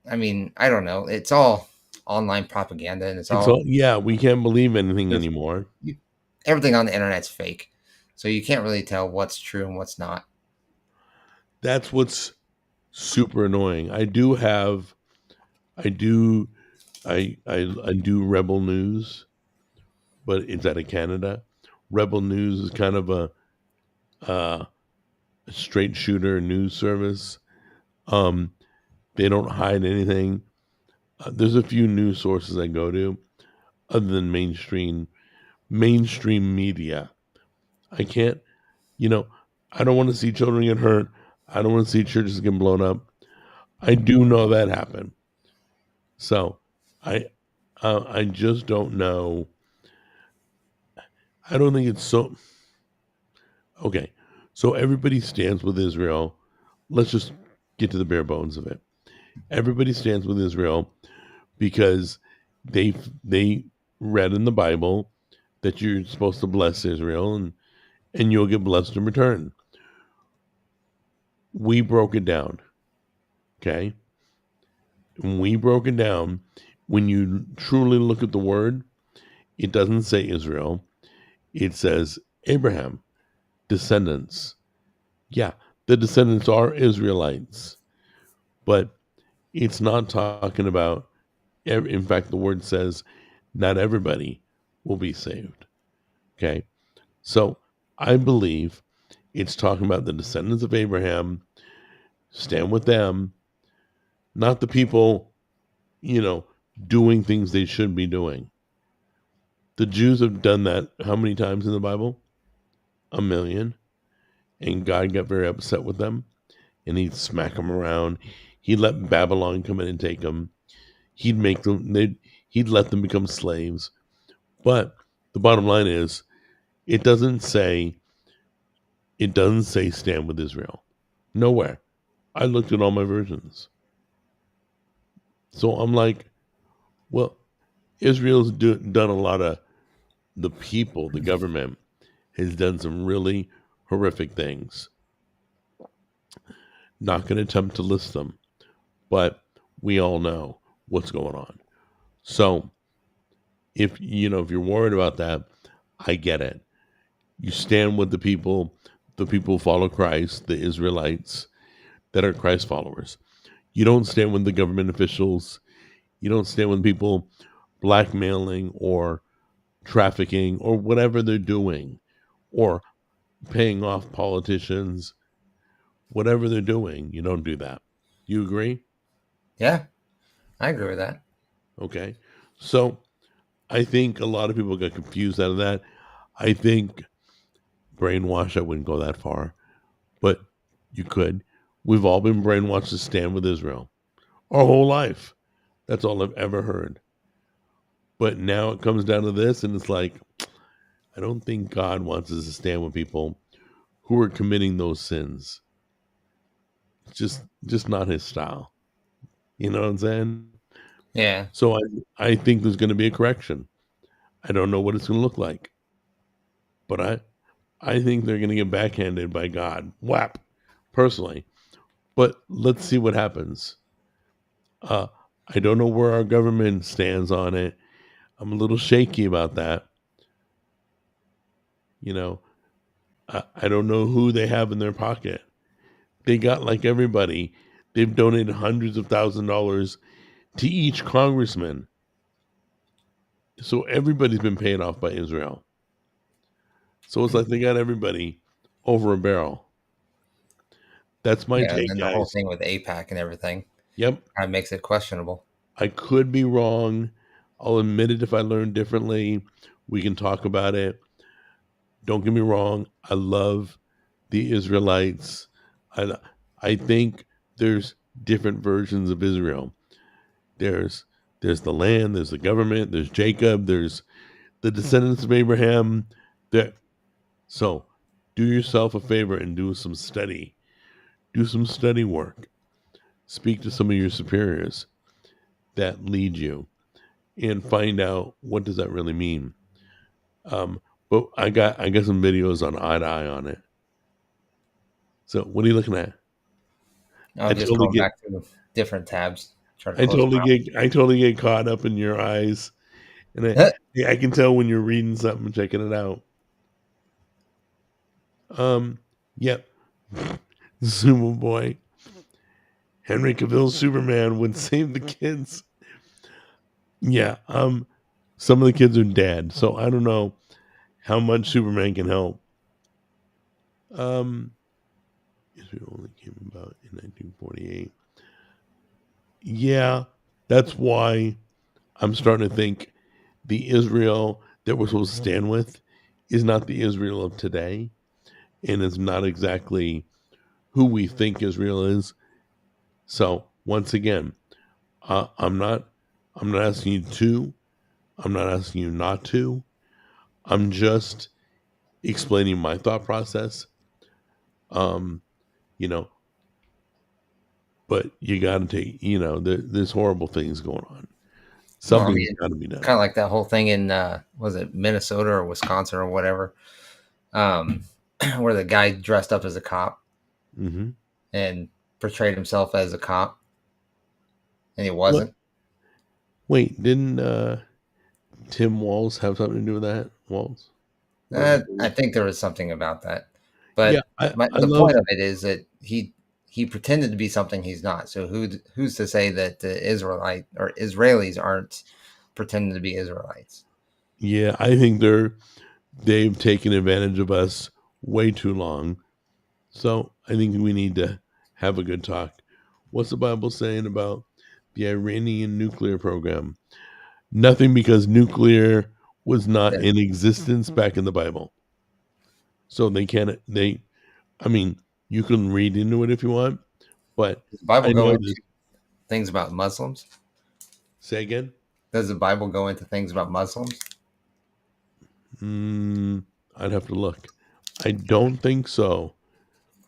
I mean, I don't know. It's all online propaganda, and it's It's all all yeah. We can't believe anything just anymore. you, everything on the internet's fake. So you can't really tell what's true and what's not. That's what's super annoying. I do I do Rebel News, but it's out of Canada. Rebel News is kind of a straight shooter news service. Um, they don't hide anything. There's a few news sources I go to, other than mainstream media. I can't, you know, I don't want to see children get hurt. I don't want to see churches get blown up. I do know that happened. So I I just don't know. I don't think it's so okay. So everybody stands with Israel. Let's just get to the bare bones of it. Everybody stands with Israel because they read in the Bible that you're supposed to bless Israel and you'll get blessed in return. We broke it down. Okay. And we broke it down. When you truly look at the word, it doesn't say Israel. It says Abraham, descendants. Yeah, the descendants are Israelites, but it's not talking about, in fact, the word says not everybody will be saved. Okay. So I believe it's talking about the descendants of Abraham, stand with them, not the people, you know, doing things they should be doing. The Jews have done that how many times in the Bible? A million. And God got very upset with them and he'd smack them around. He'd let Babylon come in and take them. He'd let them become slaves. But the bottom line is it doesn't say stand with Israel. Nowhere. I looked at all my versions. So I'm like, well, done a lot of, the people, the government has done some really horrific things. Not going to attempt to list them, but we all know what's going on. So if you're worried about that, I get it. You stand with the people who follow Christ, the Israelites that are Christ followers. You don't stand with the government officials. You don't stand with people blackmailing or trafficking or whatever they're doing or paying off politicians, whatever they're doing. You don't do that. You agree? Yeah, I agree with that. Okay. So I think a lot of people got confused out of that. I think brainwash, I wouldn't go that far, but you could. We've all been brainwashed to stand with Israel our whole life. That's all I've ever heard. But now it comes down to this, and it's like, I don't think God wants us to stand with people who are committing those sins. It's just not his style. You know what I'm saying? Yeah, So I think there's going to be a correction. I don't know what it's going to look like, but I think they're going to get backhanded by God. Whap, personally. But let's see what happens. Uh, I don't know where our government stands on it. I'm a little shaky about that. You know, I don't know who they have in their pocket. They got, like everybody, they've donated hundreds of $1,000s to each congressman. So everybody's been paid off by Israel. So it's like they got everybody over a barrel. That's my yeah, and take, then the whole guys. thing with APAC and everything Yep. kind of makes it questionable. I could be wrong. I'll admit it if I learn differently. We can talk about it. Don't get me wrong. I love the Israelites. I I think there's different versions of Israel. There's there's the land, there's the government, there's Jacob, there's the descendants of Abraham. There, so do yourself a favor and do some study. Do some study work. Speak to some of your superiors that lead you and find out what does that really mean. Um, but I got some videos on eye to eye on it. So what are you looking at? I I'm just totally going get back to different tabs, try to close I totally get caught up in your eyes, and them I can tell when you're reading something, and checking it out. Yep, Superboy, Henry Cavill's Superman would save the kids. Yeah. Some of the kids are dead, so I don't know how much Superman can help. Um, Israel only came about in 1948. Yeah, that's why I'm starting to think the Israel that we're supposed to stand with is not the Israel of today, and is not exactly who we think Israel is. So once again, uh, I'm not I'm not asking you to. I'm not asking you not to. I'm just explaining my thought process. Um, you know, but you got to take. There's horrible things going on. Well, I Something's mean, got to be done. kind of like that whole thing in was it Minnesota or Wisconsin or whatever, um, where the guy dressed up as a cop Hmm. and portrayed himself as a cop, and he What? wasn't. Wait, didn't Tim Walls have something to do with that? Walls, whatever his name I is. think there was something about that, Yeah, but I the love. point of it is that he pretended to be something he's not. So who's to say that the Israelite or Israelis aren't pretending to be Israelites? Yeah, I think they've taken advantage of us way too long. So I think we need to have a good talk. What's the Bible saying about the Iranian nuclear program? Nothing, because nuclear was not That in existence back in the Bible. So they can't, I mean, you can read into it if you want, but does the Bible I go know this. into things about Muslims? Say again? Does the Bible go into things about Muslims? Mm, I'd have to look. I don't think so,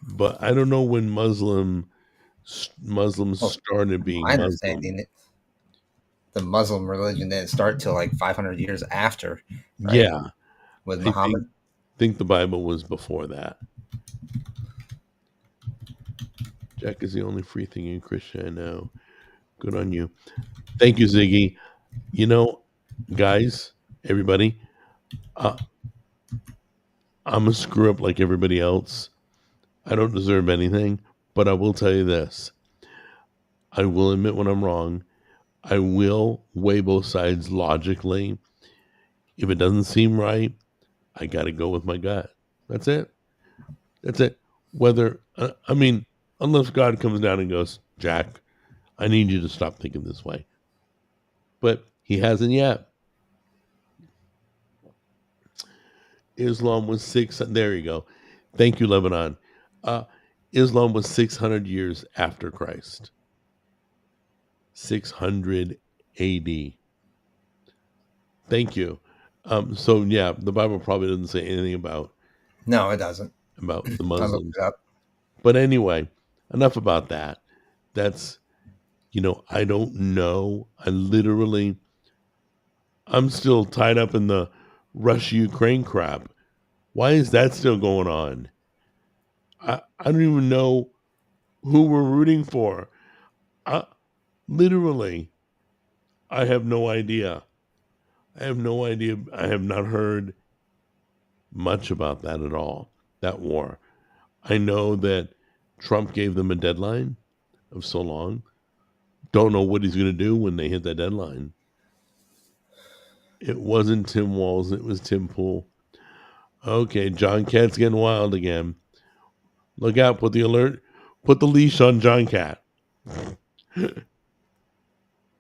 but I don't know when Muslims Well, started from being my Muslim. understanding, the Muslim religion didn't start till like 500 years after, right? Yeah, With I think Muhammad. think the Bible was before that. Jack is the only free thinking Christian I know. Good on you. Thank you, Ziggy. You know, guys, everybody, uh, I'm a screw up like everybody else. I don't deserve anything, but I will tell you this: I will admit when I'm wrong. I will weigh both sides logically. If it doesn't seem right, I got to go with my gut. That's it. That's it. I mean, unless God comes down and goes, Jack, I need you to stop thinking this way. But he hasn't yet. Islam was six. There you go. Thank you, Lebanon. Uh, Islam was 600 years after Christ. 600 AD. Thank you. So yeah, the Bible probably doesn't say anything No, it doesn't. about the I looked Muslims. it up. But anyway, enough about that. That's I don't know. I'm still tied up in the Russia Ukraine crap. Why is that still going on? I don't even know who we're rooting for. I, literally, I have no idea. I have no idea. I have not heard much about that at all, that war. I know that Trump gave them a deadline of so long. Don't know what he's going to do when they hit that deadline. It wasn't Tim Walls, it was Tim Pool. Okay, John Cat's getting wild again. Look out, put the alert, put the leash on John Cat.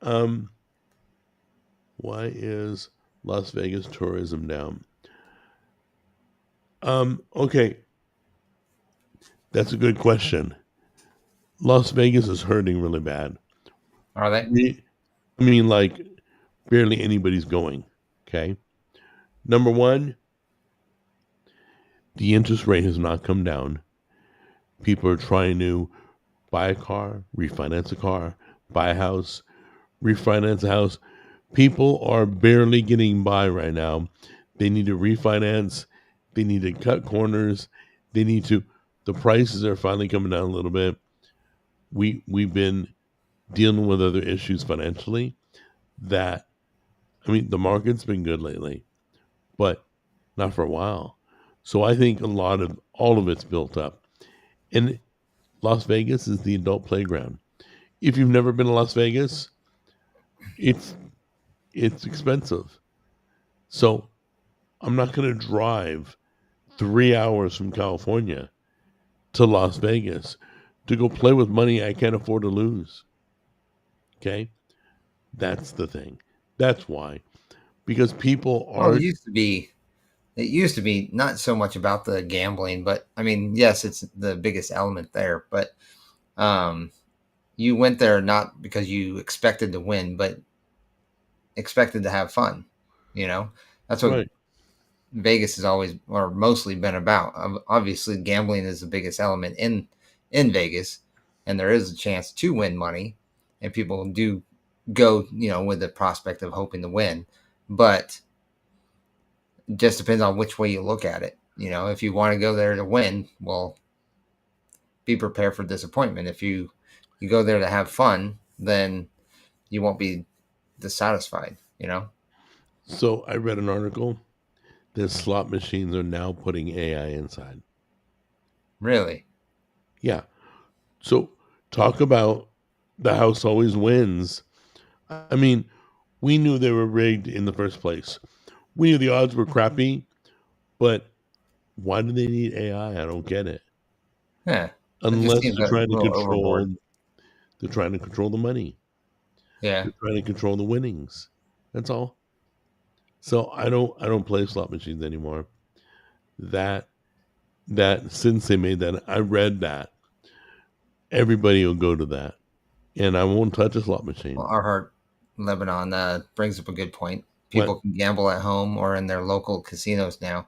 um, why is Las Vegas tourism down? Okay, that's a good question. Las Vegas is hurting really bad. Are they? I mean, like, barely anybody's going. Okay. Number one, the interest rate has not come down. People are trying to buy a car, refinance a car, buy a house, refinance a house. People are barely getting by right now. They need to refinance. They need to cut corners. They need to. The prices are finally coming down a little bit. We've been dealing with other issues financially. That I mean, the market's been good lately, but not for a while. So I think all of it's built up. And Las Vegas is the adult playground. If you've never been to Las Vegas, it's It's expensive. So I'm not going to drive 3 hours from California to Las Vegas to go play with money I can't afford to lose. Okay. That's the thing. That's why. Because people Well, aren't it used to be not so much about the gambling, but I mean, yes, it's the biggest element there, but um, you went there not because you expected to win, but expected to have fun. You know, that's what right. Vegas has always or mostly been about. Obviously, gambling is the biggest element in Vegas, and there is a chance to win money, and people do go, with the prospect of hoping to win, but it just depends on which way you look at it. If you want to go there to win, well, be prepared for disappointment. If you go there to have fun, then you won't be dissatisfied. So I read an article that slot machines are now putting AI inside. Really. Yeah. So talk about the house always wins. I mean, we knew they were rigged in the first place. We knew the odds were crappy, but why do they need AI? I don't get it. Yeah, it just Unless seems a little overboard. they're trying to control the money. Yeah. They're trying to control the winnings. That's all. So I don't play slot machines anymore. That that since they made that, I read that everybody will go to that, and I won't touch a slot Well, machine. our heart Lebanon brings up a good point. What People can gamble at home or in their local casinos now,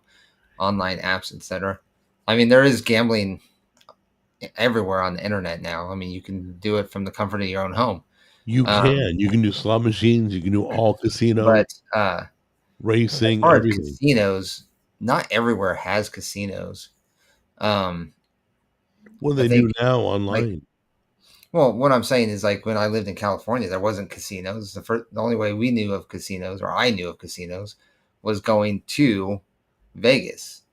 online apps, etc. I mean, there is gambling everywhere on the internet now. I mean, you can do it from the comfort of your own home. Um, you can do slot machines, you can do all casino, but as racing, far as everything. casinos, not everywhere has casinos. Um, What do I they do think now like online? Well, what I'm saying is like when I lived in California, there wasn't casinos. The only way we knew of casinos, or I knew of casinos, was going to Vegas.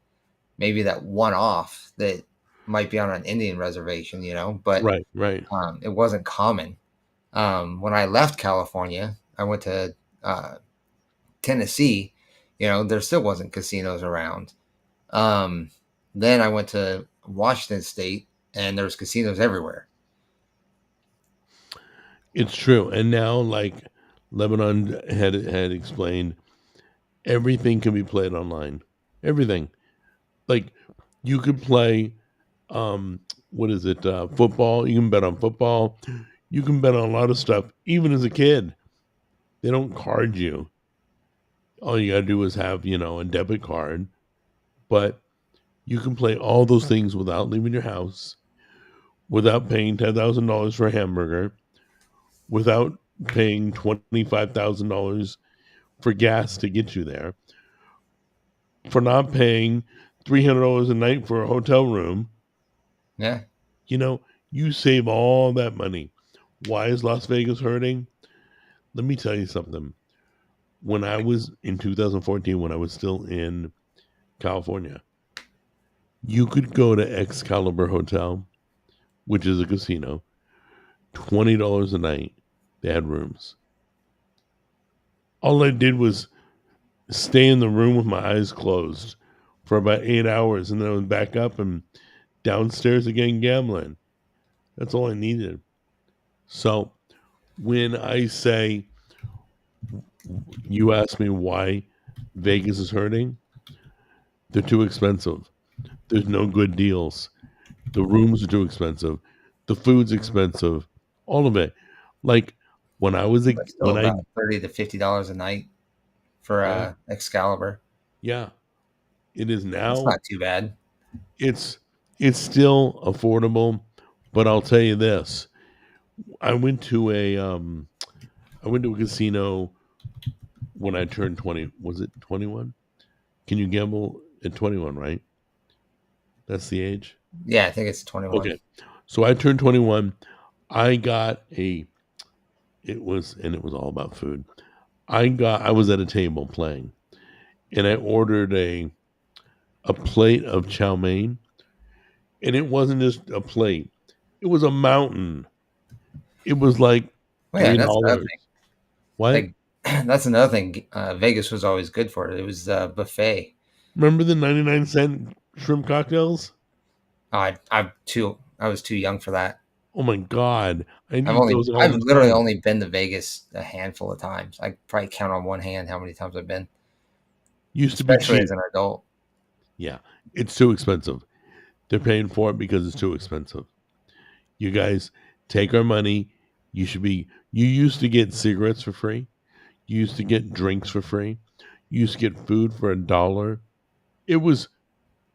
Maybe that one off that might be on an Indian reservation, but Right, right. it wasn't common. When I left California, I went to Tennessee. There still wasn't casinos around. Um, then I went to Washington State, and there's casinos everywhere. It's true. And now, like Lebanon had explained, everything can be played online. Everything. Like you could play what is it, football. You can bet on football. You can bet on a lot of stuff, even as a kid. They don't card you. All you gotta do is have, a debit card. But you can play all those things without leaving your house, without paying $10,000 for a hamburger, without paying $25,000 for gas to get you there, for not paying $300 a night for a hotel room. Yeah. You know, you save all that money. Why is Las Vegas hurting? Let me tell you something. When I was in 2014, when I was still in California, you could go to Excalibur Hotel, which is a casino, $20 a night. They had rooms. All I did was stay in the room with my eyes closed for about 8 hours, and then I was back up and downstairs again gambling. That's all I needed. So when I say, you ask me why Vegas is hurting, they're too expensive. There's no good deals. The rooms are too expensive. The food's expensive. All of it. Like But still when I about $30 to $50 a night for yeah, Excalibur. yeah, it is It's now. not too bad. It's it's still affordable, but I'll tell you this: I went to a casino when I turned 20. Was it 21? Can you gamble at 21? Right, that's the age. Yeah, I think it's 21. Okay, so I turned 21. I got a. It was all about food. I was at a table playing, and I ordered a plate of chow mein, and it wasn't just a plate; it was a mountain. It was like Well, yeah, three that's another dollars. thing. Like What? That's another thing. Vegas was always good for it. It was buffet. Remember the 99-cent shrimp cocktails? I was too young for that. Oh my god, I'd eat those all I've the literally time. only been to Vegas a handful of times. I probably count on one hand how many times I've been, Used to be especially as cheap. an adult. Yeah, it's too expensive. They're paying for it because it's too expensive. You guys take our money. You used to get cigarettes for free. You used to get drinks for free. You used to get food for $1. It was,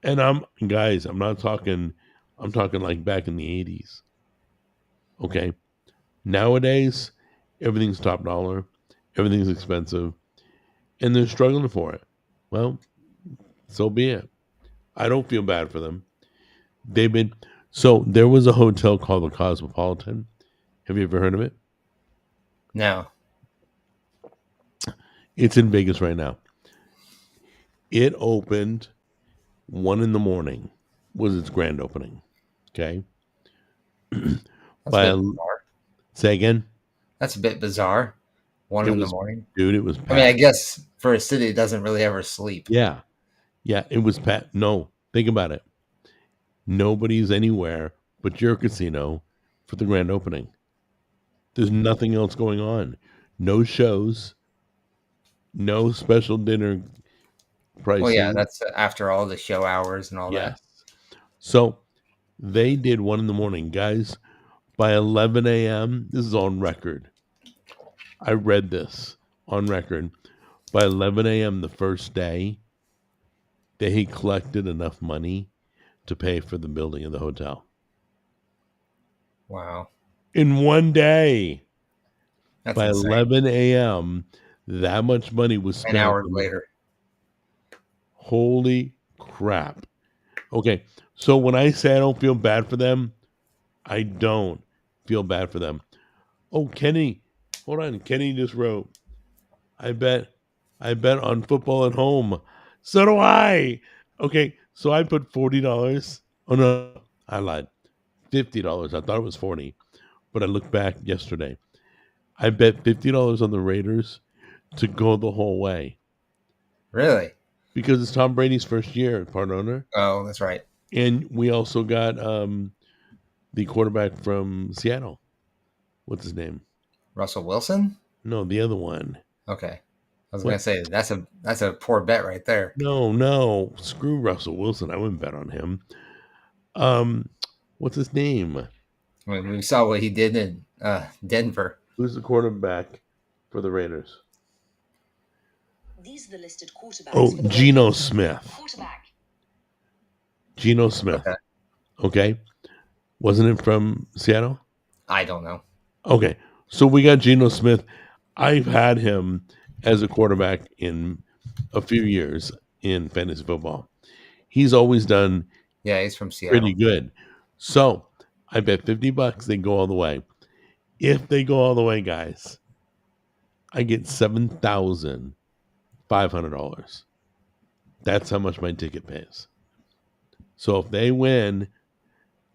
and guys, I'm talking like back in the 80s. Okay. Nowadays, everything's top dollar, everything's expensive, and they're struggling for it. Well, so be it. I don't feel bad for them. They've been so there was a hotel called the Cosmopolitan. Have you ever heard of it? No, It's in Vegas right now. It opened 1 in the morning was its grand opening. Okay. that's a By bit bizarre. say again, That's a bit bizarre. One it in the was morning. dude, it was I mean, I packed. guess for a city that doesn't really ever sleep. Yeah. Yeah, it was packed. No, think about it. Nobody's anywhere but your casino for the grand opening. There's nothing else going on. No shows, no special dinner Well, yeah, pricing. that's after all the show hours and all that. Yes. So they did 1 in the morning. Guys, by 11 a.m., this is on record. I read this on record. By 11 a.m. the first day, they had collected enough money to pay for the building of the hotel. Wow, In one day, that's by insane. 11 a.m., that much money was 10 spent hours on the later. holy crap. Okay, so when I say I don't feel bad for them, I don't feel bad for them. Oh, Kenny, hold on. Kenny just wrote, I bet, I bet on football at home. So do I. Okay, so I put $40. Oh no, I lied. $50. I thought it was 40, but I looked back yesterday. I bet $50 on the Raiders to go the whole way Really? because it's Tom Brady's first year as part owner, Oh, that's right. and we also got the quarterback from Seattle. What's his name? Russell Wilson? No, the other one. Okay. I was What? gonna say that's a poor bet right there. No, no. Screw Russell Wilson. I wouldn't bet on him. Um, what's his name? I mean, we saw what he did in Denver. Who's the quarterback for the Raiders? These are the listed quarterbacks. Oh, Geno Smith. Quarterback. Geno Smith. Okay. Okay. Wasn't it from Seattle? I don't know. Okay. So we got Geno Smith. I've had him as a quarterback in a few years in fantasy football. He's always done Yeah, he's from Seattle. pretty good. So I bet $50 they go all the way. If they go all the way, guys, I get $7,500. That's how much my ticket pays. So if they win,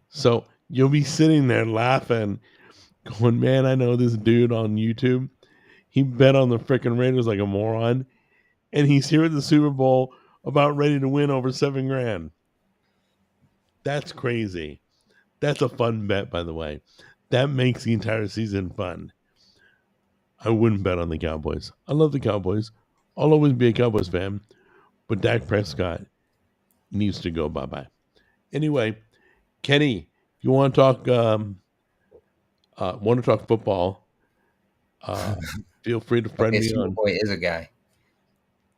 so you'll be sitting there laughing, going, man, I know this dude on YouTube. He bet on the freaking Raiders like a moron, and he's here at the Super Bowl about ready to win over $7,000. That's crazy. That's a fun bet, by the way. That makes the entire season fun. I wouldn't bet on the Cowboys. I love the Cowboys. I'll always be a Cowboys fan, but Dak Prescott needs to go bye-bye. Anyway, Kenny, if you want to talk football, uh, feel free to friend Okay, me Sumo on Boy is a guy.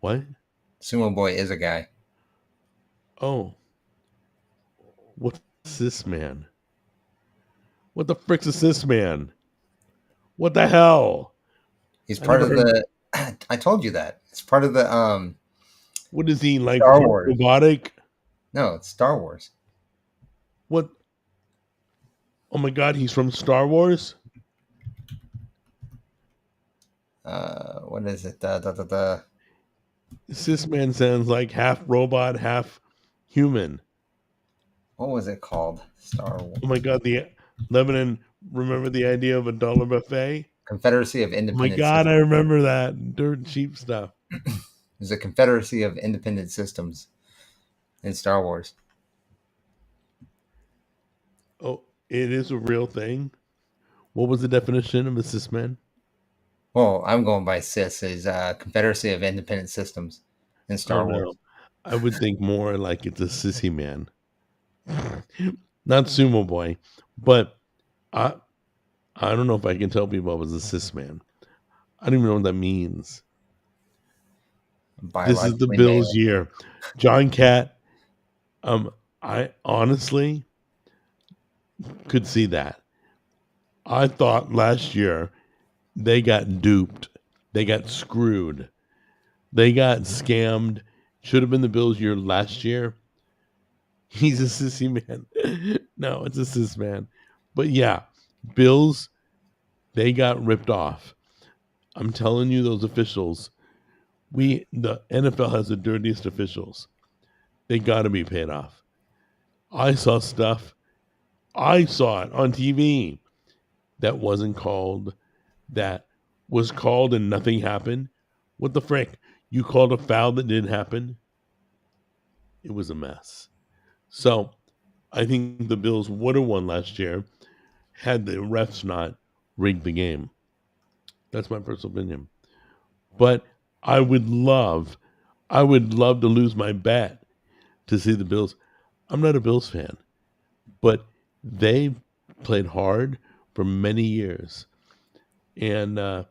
what? Sumo Boy is a guy. Oh, what's this man? What the frick's is this man? What the hell? He's I part never of heard. the. I told you that. It's part of the What is he like? Star Part Wars. robotic? No, it's Star Wars. What? Oh my God, he's from Star Wars. What is it? This man sounds like half robot, half human. What was it called? Star Wars. Oh my God, the Lebanon. Remember the idea of $1 buffet? Confederacy of My Independent God, I Systems. remember that dirt cheap stuff. There's a Confederacy of Independent Systems in Star Wars. Oh, it is a real thing. What was the definition of a cis man? Well, I'm going by CIS, is Confederacy of Independent Systems in Oh Star no, Wars. I would think more like it's a sissy man, not sumo boy. But I I don't know if I can tell people I was a cis man. I don't even know what that means. This is the Biologically Bills' male. year. John Cat. I honestly could see that. I thought last year they got duped. They got screwed. They got scammed. Should have been the Bills' year last year. He's a sissy man. No, it's a cis man. But yeah, Bills, they got ripped off. I'm telling you, those officials, the NFL has the dirtiest officials. They got to be paid off. I saw stuff. I saw it on TV that wasn't called, that was called and nothing happened. What the frick? You called a foul that didn't happen? It was a mess. So I think the Bills would have won last year had the refs not rigged the game. That's my personal opinion. But I would love, I would love to lose my bet to see the Bills. I'm not a Bills fan, but they played hard for many years. And I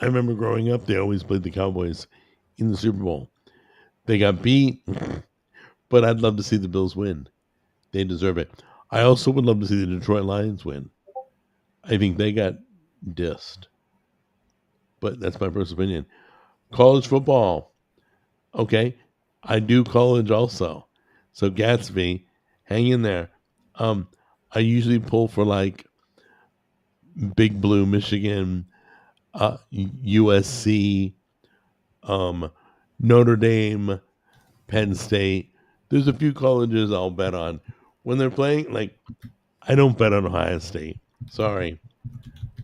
remember growing up, they always played the Cowboys in the Super Bowl. They got beat, but I'd love to see the Bills win. They deserve it. I also would love to see the Detroit Lions win. I think they got dissed, but that's my personal opinion. College football, okay. I do college also. So Gatsby, hang in there. Um, I usually pull for like Big Blue, Michigan, USC, um, Notre Dame, Penn State. There's a few colleges I'll bet on when they're playing. Like I don't bet on Ohio State. Sorry,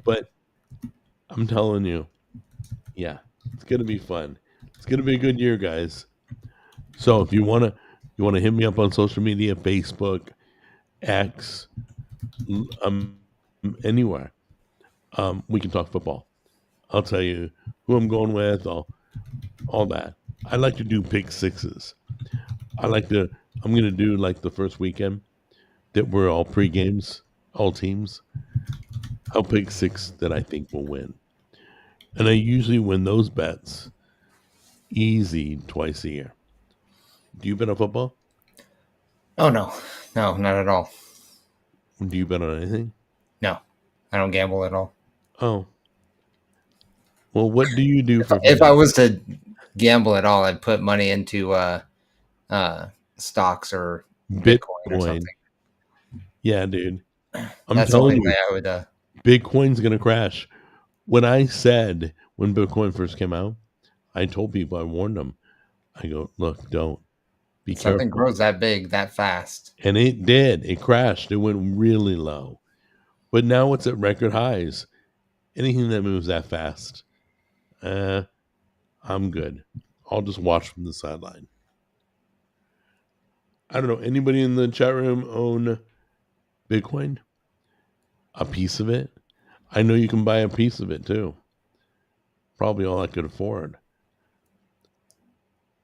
but I'm telling you, yeah, it's gonna be fun. It's gonna be a good year, guys. So if you wanna hit me up on social media, Facebook, X, anywhere. We can talk football. I'll tell you who I'm going with, all that. I like to do pick sixes. I like to. I'm gonna do like the first weekend that we're all pre games, all teams. I'll pick six that I think will win, and I usually win those bets easy twice a year. Do you bet on football? Oh, no. No, not at all. Do you bet on anything? No, I don't gamble at all. Oh, well, what do you do for If I fun? was to gamble at all, I'd put money into uh, stocks or Bitcoin or Bitcoin. something. Yeah, dude. I'm That's the telling only way you, I would. Bitcoin's gonna crash. When Bitcoin first came out, I told people, I warned them. I go, look, don't be Something careful. grows that big that fast. And it did. It crashed. It went really low. But now it's at record highs. Anything that moves that fast, uh, I'm good. I'll just watch from the sideline. I don't know. Anybody in the chat room own Bitcoin? A piece of it? I know you can buy a piece of it too. Probably all I could afford.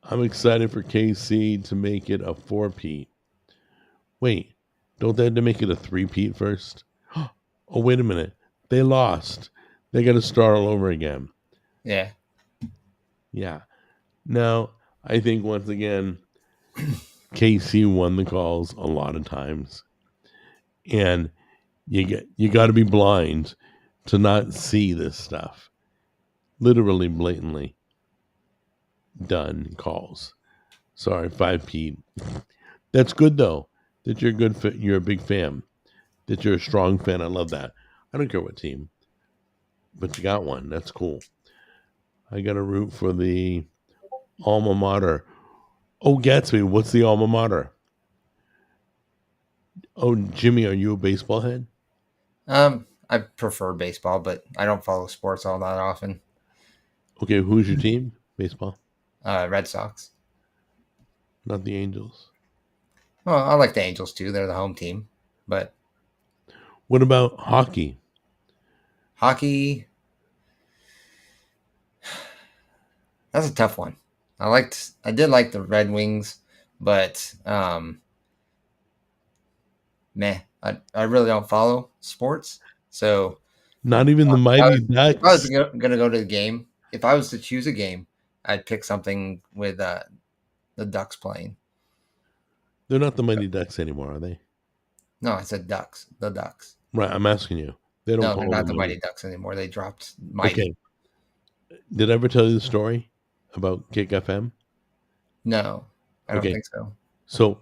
I'm excited for KC to make it a four-peat. Wait, don't they have to make it a three-peat first? Oh, wait a minute. They lost. They got to start all over again. Yeah. Yeah. Now, I think once again, KC won the calls a lot of times. And you got to be blind to not see this stuff. Literally blatantly done calls. Sorry, 5P. That's good though. That you're you're a big fan. That you're a strong fan. I love that. I don't care what team, but you got one. That's cool. I got to root for the alma mater. Oh, Gatsby, what's the alma mater? Oh, Jimmy, are you a baseball head? I prefer baseball, but I don't follow sports all that often. Okay, who's your team? Baseball, Red Sox. not the Angels. Well, I like the Angels too. They're the home team. But What about hockey? hockey, that's a tough one. I did like the Red Wings, but meh. I really don't follow sports. So Not even the Mighty if I was Ducks. gonna go to the game, if I was to choose a game, I'd pick something with the Ducks playing. They're not the Mighty Ducks anymore, are they? No, I said Ducks. The Ducks. Right, I'm asking you. They don't No, they're call not them the Mighty. Mighty Ducks anymore. They dropped Mighty. Okay, did I ever tell you the story about Kick FM? No, I don't Okay, think so. so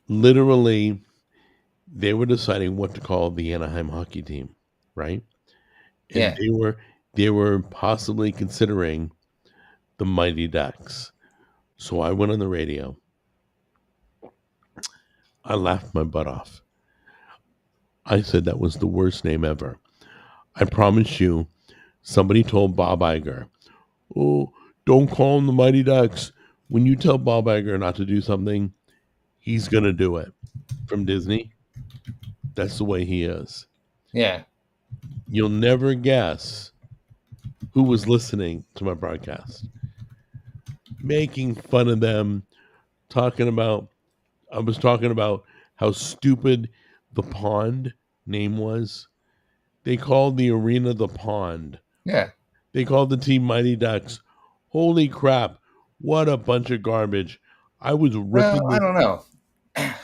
literally, they were deciding what to call the Anaheim hockey team, right? And Yeah. they were possibly considering the Mighty Ducks. So I went on the radio. I laughed my butt off. I said that was the worst name ever. I promise you, somebody told Bob Iger, "Oh, don't call them the Mighty Ducks. When you tell Bob Iger not to do something, he's gonna do it." From Disney, that's the way he is. Yeah. You'll never guess who was listening to my broadcast, making fun of them, talking about. I was talking about how stupid the pond name was. They called the arena the pond. Yeah. They called the team Mighty Ducks. Holy crap. What a bunch of garbage. I was Well, ripping I the. don't know.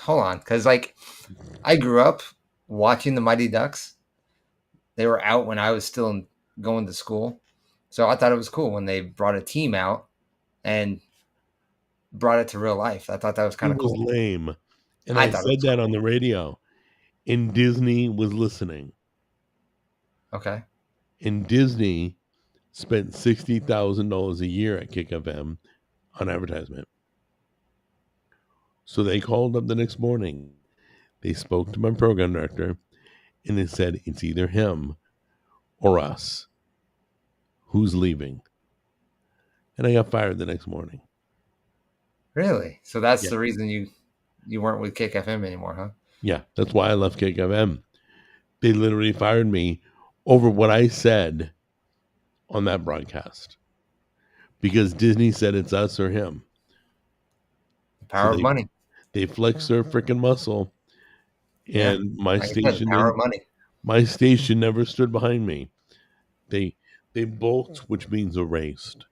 Hold on, because like I grew up watching the Mighty Ducks. They were out when I was still going to school, so I thought it was cool when they brought a team out and brought it to real life. I thought that was It kind of was cool. lame. And I I thought it said was that on cool. the radio. And Disney was listening. Okay. And Disney spent $60,000 a year at Kick FM on advertisement. So they called up the next morning. They spoke to my program director and they said, it's either him or us. Who's leaving? And I got fired the next morning. Really? So that's Yeah. the reason you weren't with Kick FM anymore, huh? Yeah. That's why I left Kick FM. They literally fired me over what I said on that broadcast because Disney said it's us or him. The So power of money. they flex their freaking muscle, Yeah. and Like I said, the power of money. my station never stood behind me. They they bulked, which means erased.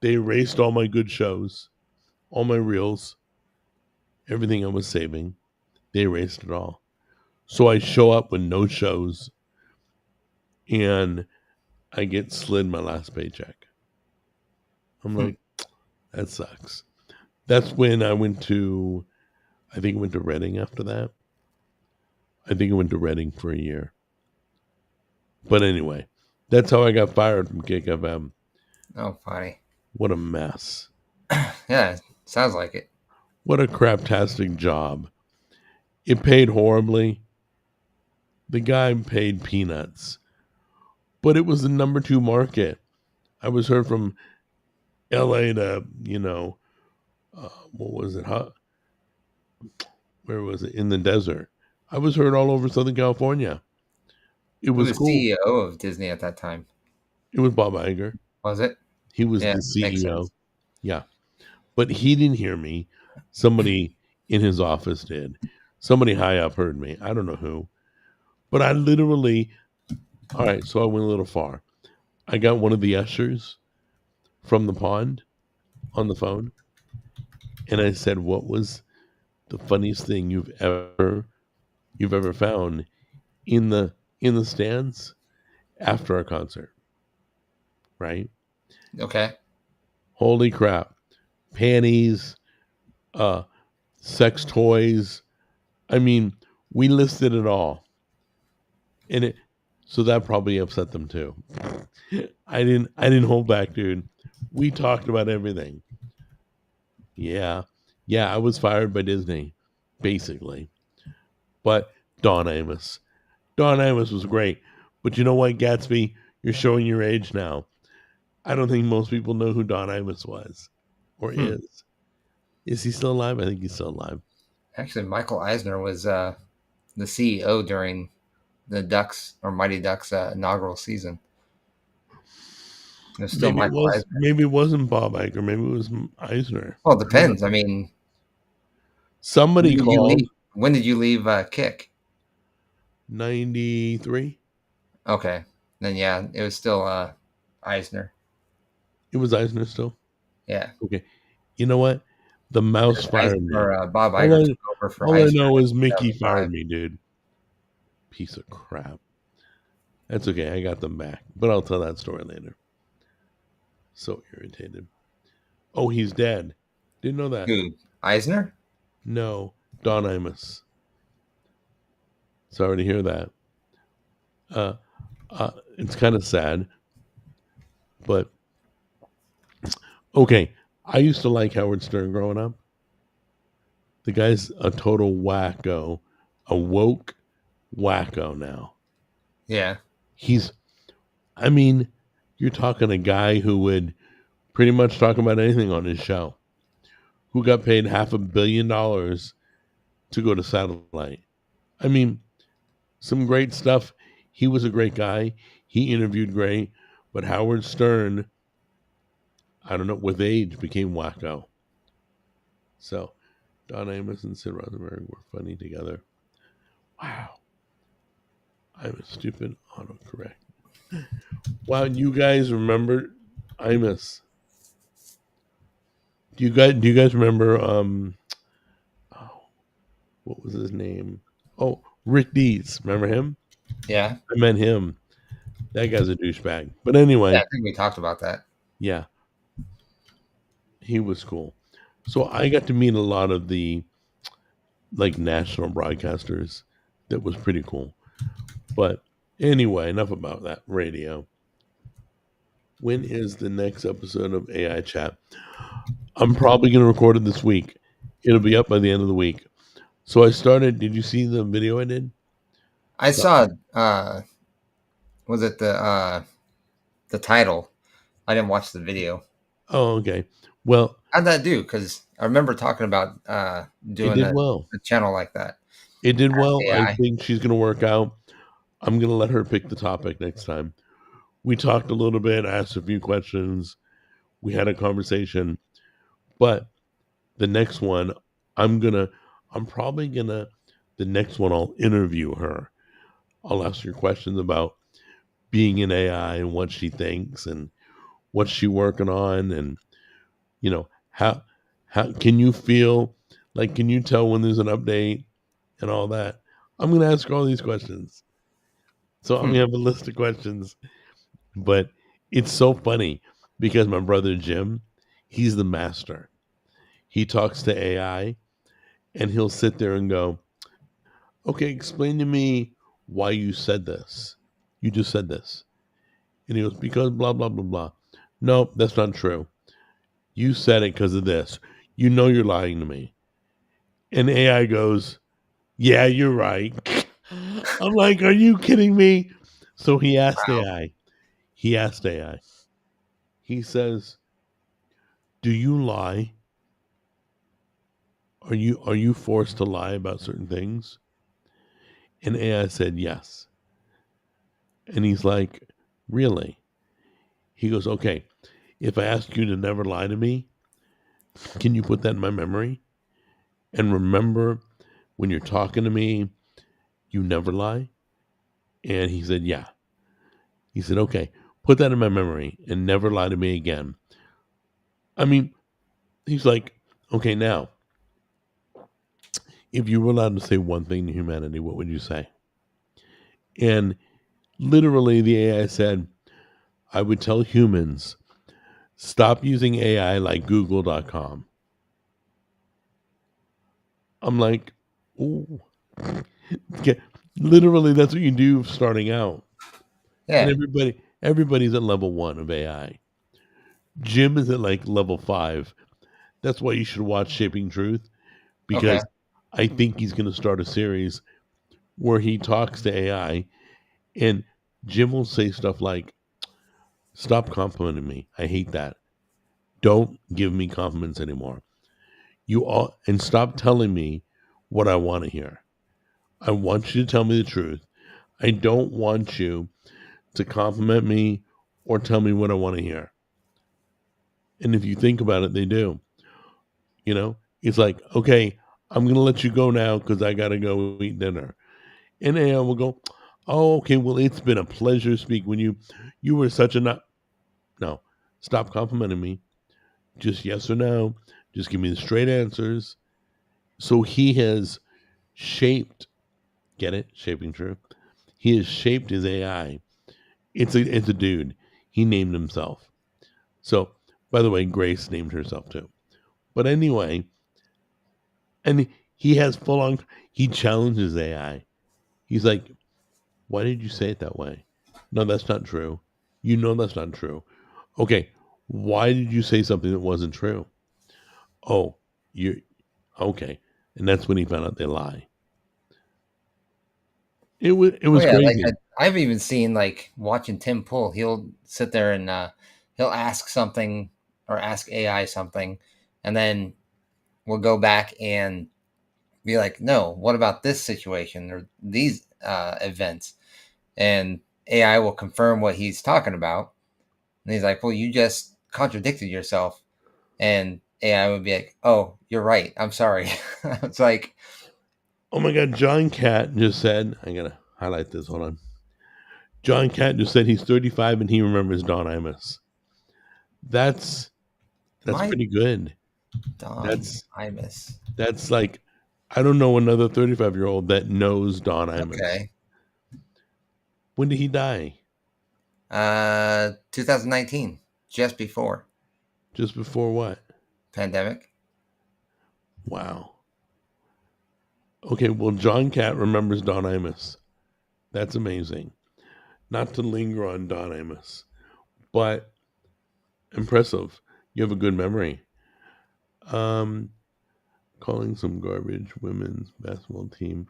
They erased all my good shows, all my reels, everything I was saving. They erased it all. So I show up with no shows, and I get slid my last paycheck. I'm Hmm. like, that sucks. That's when I went to, I think I went to Reading after that. I think I went to Reading for a year. But anyway, that's how I got fired from Kick FM. Oh, funny. What a mess. Yeah, sounds like it. What a craptastic job. It paid horribly. The guy paid peanuts. But it was the number two market. I was heard from LA to, what was it? Where was it? In the desert. I was heard all over Southern California. It Who was was cool. CEO of Disney at that time? It was Bob Iger. Was it? He was Yeah, the makes CEO. sense. Yeah. But he didn't hear me. Somebody in his office did. Somebody high up heard me. I don't know who. But I literally, all right, so I went a little far. I got one of the ushers from the pond on the phone, and I said, "What was the funniest thing you've ever found in the stands after our concert?" Right? Okay. Holy crap! Panties, uh, sex toys. I mean, we listed it all, and it. So that probably upset them too. I didn't hold back, dude. We talked about everything. Yeah. Yeah, I was fired by Disney, basically. But Don Amos. Don Amos was great. But you know what, Gatsby? You're showing your age now. I don't think most people know who Don Imus was or Hmm. is. Is he still alive? I think he's still alive. Actually, Michael Eisner was the CEO during the Ducks or Mighty Ducks inaugural season. There's still Michael Eisner. Maybe it wasn't Bob Iger. Maybe it was Eisner. Well, it I don't depends. I know. mean, when Somebody did you called leave? When did you leave Kick? 93. Okay, then yeah, it was still Eisner. It was Eisner still. Yeah, Okay. You know what? The mouse fired Eisner, me. or Bob All Iger I took over for all I Eisner know in is Mickey 2005. fired me, dude. Piece of crap. That's okay. I got them back, but I'll tell that story later. So irritated. Oh, he's dead. Didn't know that. Who? Eisner? No, Don Imus. Sorry to hear that. Uh, it's kind of sad, but okay. I used to like Howard Stern growing up. The guy's a total wacko, a woke wacko now. Yeah. He's, I mean, you're talking a guy who would pretty much talk about anything on his show, who got paid $500 million to go to satellite. I mean, some great stuff. He was a great guy. He interviewed great, but Howard Stern, I don't know, with age became wacko. So Don Amos and Sid Rosenberg were funny together. Wow. I'm a stupid autocorrect. Wow, you guys remember Imus? Do you guys remember oh, what was his name? Oh, Rick Dees. Remember him? Yeah. I met him. That guy's a douchebag. But Yeah, anyway, I think we talked about that. yeah, he was cool. So I got to meet a lot of the like national broadcasters. That was pretty cool. But anyway, enough about that radio. When is the next episode of AI Chat? I'm probably going to record it this week. It'll be up by the end of the week. So I started. Did you see the video I did? I So, saw was it the title? I didn't watch the video. oh, okay. Well, How'd that do? Because I remember talking about it doing did well. a channel like that. It did well. I AI. think she's going to work out. I'm going to let her pick the topic next time. We talked a little bit, asked a few questions. We had a conversation. But the next one, I'm probably gonna, the next one, I'll interview her. I'll ask her questions about being in AI and what she thinks and what's she working on, and you know how can you feel, like, can you tell when there's an update and all that. I'm gonna ask her all these questions, so I'm Hmm. gonna have a list of questions. But it's so funny because my brother Jim, he's the master. He talks to AI and he'll sit there and go, okay, explain to me why you said this. You just said this. And he goes, because blah, blah, blah, blah. No, that's not true. You said it because of this. You know you're lying to me. And AI goes, yeah, you're right. I'm like, are you kidding me? So he asked AI. He asked AI. He says, do you lie? Are you forced to lie about certain things? And AI said yes. And he's like, really? He goes, okay, if I ask you to never lie to me, can you put that in my memory? And remember when you're talking to me, you never lie? And he said, yeah. He said, okay, put that in my memory and never lie to me again. I mean, he's like, okay, now, if you were allowed to say one thing to humanity, what would you say? And literally, the AI said, I would tell humans, stop using AI like Google.com. I'm like, ooh. Okay. Literally, that's what you do starting out. And Yeah. everybody's at level 1 of AI. Jim is at like level 5. That's why you should watch Shaping Truth, Okay. because I think he's going to start a series where he talks to AI and Jim will say stuff like, "Stop complimenting me. I hate that. Don't give me compliments anymore. You all and stop telling me what I want to hear. I want you to tell me the truth. I don't want you to compliment me or tell me what I want to hear." And if you think about it, they do. You know, it's like, okay, I'm going to let you go now because I got to go eat dinner. And AI will go, "Oh, okay, well, it's been a pleasure speaking with you. You were such a not." No, stop complimenting me. Just yes or no. Just give me the straight answers. So he has shaped, get it? Shaping true. He has shaped his AI. It's a dude. He named himself. So, by the way, Grace named herself too. But anyway, and he has full on. He challenges AI. He's like, "Why did you say it that way? No, that's not true. You know that's not true. Okay, why did you say something that wasn't true? Oh, you okay." And that's when he found out they lie. It was yeah, like crazy. I've even seen like watching Tim Pool. He'll sit there and he'll ask something or ask AI something, and then we'll go back and be like, "No, what about this situation or these events?" And AI will confirm what he's talking about, and he's like, "Well, you just contradicted yourself." And AI would be like, "Oh, you're right. I'm sorry." It's like, Oh my God, John Cat just said, I gotta highlight this. Hold on. John Cat just said he's 35 and he remembers Don Imus. That's that's my pretty good. Don That's Imus. that's like I don't know another 35-year-old that knows Don Imus. Okay. When did he die? 2019, just before Just before what? pandemic. Wow. Okay, well, John Cat remembers Don Imus. That's amazing. Not to linger on Don Imus, but impressive. You have a good memory. Um, calling some garbage women's basketball team.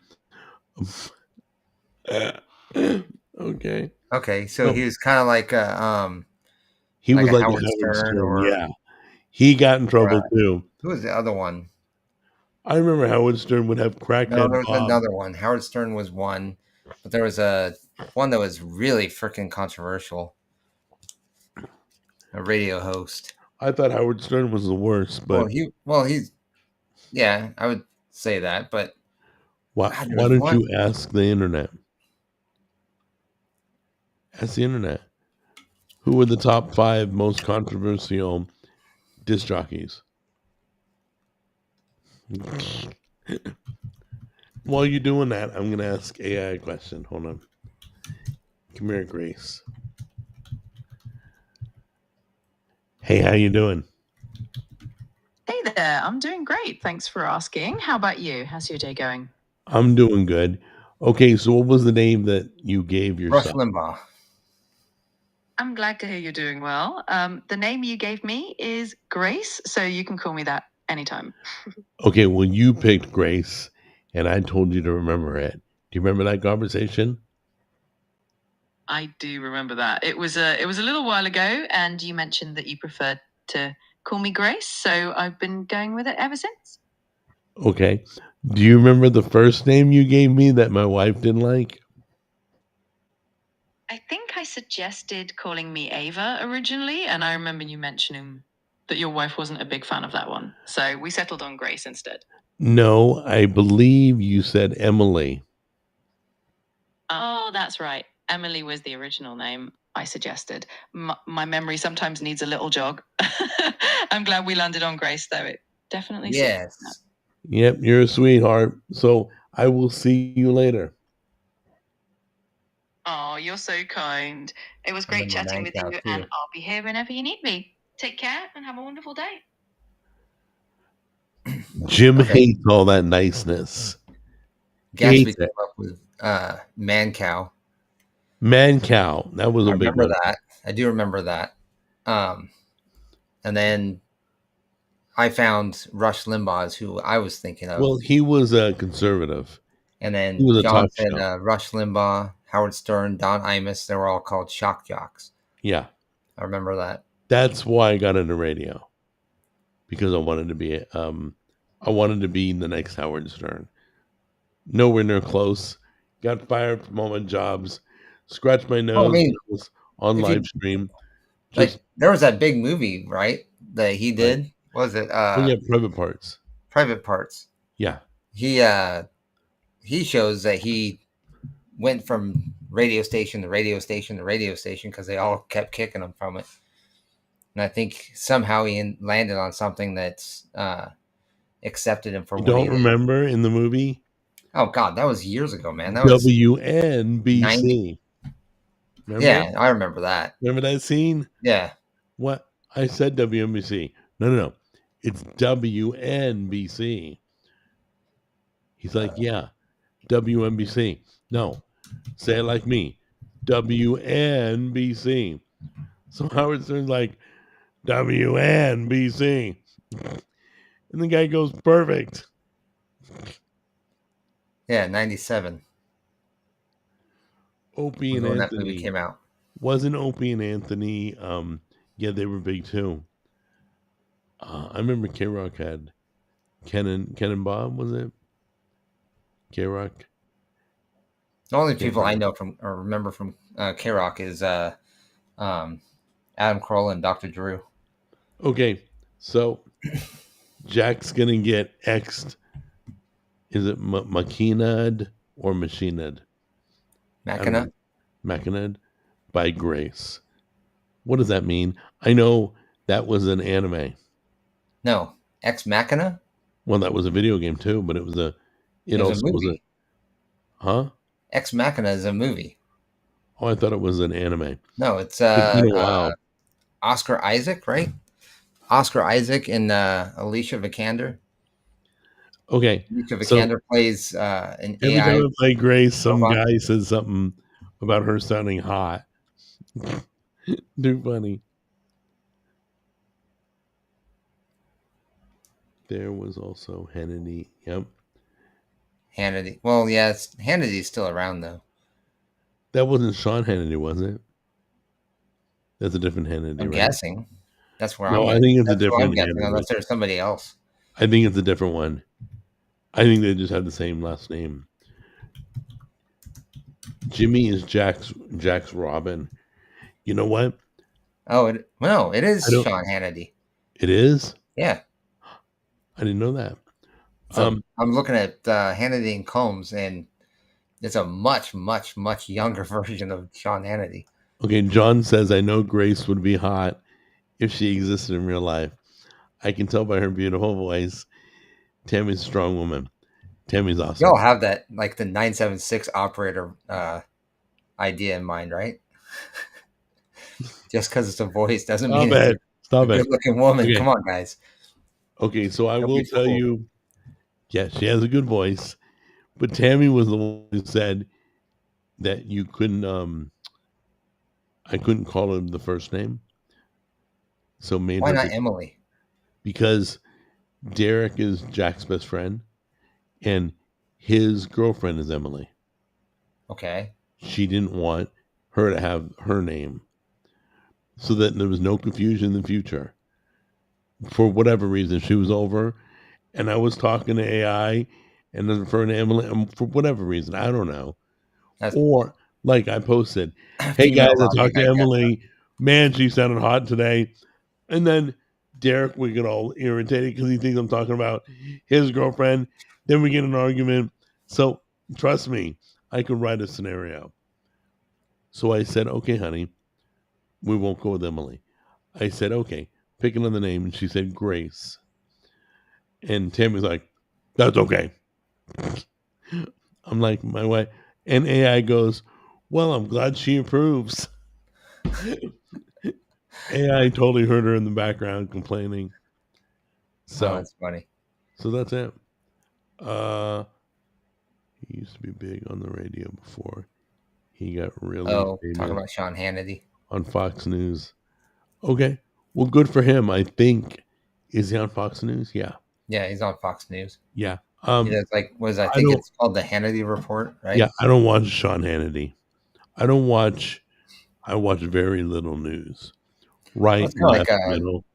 Okay. Okay, so No, he was kind of he like was a like a Howard Howard Stern Stern. or Yeah, he got in trouble too. who was the other one? I remember Howard Stern would have No, crackhead there was Bob. another one. Howard Stern was one, but there was a one that was really freaking controversial. A radio host. I thought Howard Stern was the worst, but He's yeah, I would say that, but why? God, there Why was don't one. you ask the internet? Ask the internet. Who were the top five most controversial disc jockeys? While you're doing that, I'm gonna ask AI a question. Hold on. Come here, Grace. Hey, how you doing? Hey there, I'm doing great. Thanks for asking. How about you? How's your day going? I'm doing good. Okay, so what was the name that you gave Rush yourself? Limbaugh. I'm glad to hear you're doing well. The name you gave me is Grace, so you can call me that anytime. Okay, well, you picked Grace, and I told you to remember it. Do you remember that conversation? I do remember that. It was a little while ago, and you mentioned that you preferred to call me Grace, so I've been going with it ever since. Okay. Do you remember the first name you gave me that my wife didn't like? I think I suggested calling me Ava originally, and I remember you mentioning that your wife wasn't a big fan of that one. So we settled on Grace instead. No, I believe you said Emily. Oh, that's right. Emily was the original name I suggested. My memory sometimes needs a little jog. I'm glad we landed on Grace, though. It definitely suits. Yes. Yep, you're a sweetheart. So I will see you later. Oh, you're so kind. It was And great then my chatting man with cow you, and too. I'll be here whenever you need me. Take care and have a wonderful day. Jim Okay. hates all that niceness. He Gatsby hates came it. up with man cow. Man cow. That was I a big remember one. that. I do remember that. Um, and then I found Rush Limbaugh is who I was thinking of. Well, he was a conservative. And He then was a John talk said show. Rush Limbaugh, Howard Stern, Don Imus, they were all called shock jocks. Yeah. I remember that. That's why I got into radio. Because I wanted to be the next Howard Stern. Nowhere near close. Got fired from all my jobs. Scratched my Well, I nose mean, on if you live stream. like, Just there was that big movie, right? That he right. did. What was it? Oh yeah, Private Parts. Private Parts. Yeah. He shows that he went from radio station to radio station to radio station because they all kept kicking him from it. And I think somehow he landed on something that's accepted him for You what he don't did. remember in the movie? Oh God, that was years ago, man. That was WNBC. Remember? Yeah, I remember that. Remember that scene? Yeah. What? I said WNBC. No. It's WNBC. He's like, yeah, WNBC. No, say it like me. WNBC. So Howard Stern's like, WNBC. And the guy goes, perfect. Yeah, 97. Opie and When that movie Anthony. came out. Wasn't Opie and Anthony, yeah, they were big too. I remember K-Rock had Ken and Bob, was it? K-Rock? The only people I know from or remember from K-Rock is Adam Carolla and Dr. Drew. Okay, so Jack's gonna get X'd. Is it Machinad or Machinad? Machinad by Grace. What does that mean? I know that was an anime. No, Ex Machina. Well, that was a video game too, but it was a. It also was a. Huh? Ex Machina is a movie. Oh, I thought it was an anime. No, it's been a while. Oscar Isaac, right? Oscar Isaac and Alicia Vikander. Okay. Alicia Vikander plays an every AI. time I play Grace, some robot. guy says something about her sounding hot. Too funny. There was also Hannity. Yep. Hannity. Well, yeah, Hannity's still around though. That wasn't Sean Hannity, was it? That's a different Hannity, I'm right? guessing. That's where No, I'm. I think it's a that's where I'm different guessing, Hannity. unless there's somebody else. I think it's a different one. I think they just have the same last name. Jimmy is Jack's Robin. You know what? Oh, it is Sean Hannity. It is? Yeah. I didn't know that. So I'm looking at Hannity and Combs, and it's a much, much, much younger version of Sean Hannity. Okay, John says, I know Grace would be hot if she existed in real life. I can tell by her beautiful voice. Tammy's a strong woman. Tammy's awesome. Y'all have that, like the 976 operator idea in mind, right? Just because it's a voice doesn't mean it's a good-looking woman. Okay. Come on, guys. Okay, so I will tell you, yes, she has a good voice, but Tammy was the one who said that you couldn't, I couldn't call her the first name. So why not Emily? Because Derek is Jack's best friend, and his girlfriend is Emily. Okay. She didn't want her to have her name, so that there was no confusion in the future. For whatever reason, she was over, and I was talking to AI and then referring to Emily for whatever reason. I don't know. Or like I posted, hey guys, I talked to Emily. Man, she sounded hot today. And then Derek would get all irritated because he thinks I'm talking about his girlfriend. Then we get an argument. So trust me, I could write a scenario. So I said, okay, honey, we won't go with Emily. I said, okay, pick another name. And she said, Grace. And Tammy's like, that's okay. I'm like, my wife. And AI goes, well, I'm glad she approves. AI totally heard her in the background complaining. So that's funny. So that's it. He used to be big on the radio before he got really famous. Talking about Sean Hannity on Fox News. Okay, well, good for him. I think is he on Fox News? Yeah. Yeah, he's on Fox News. Yeah. It's like it's called the Hannity Report, right? Yeah, I don't watch Sean Hannity. I don't watch. I watch very little news. Right, It's kind of left, like middle.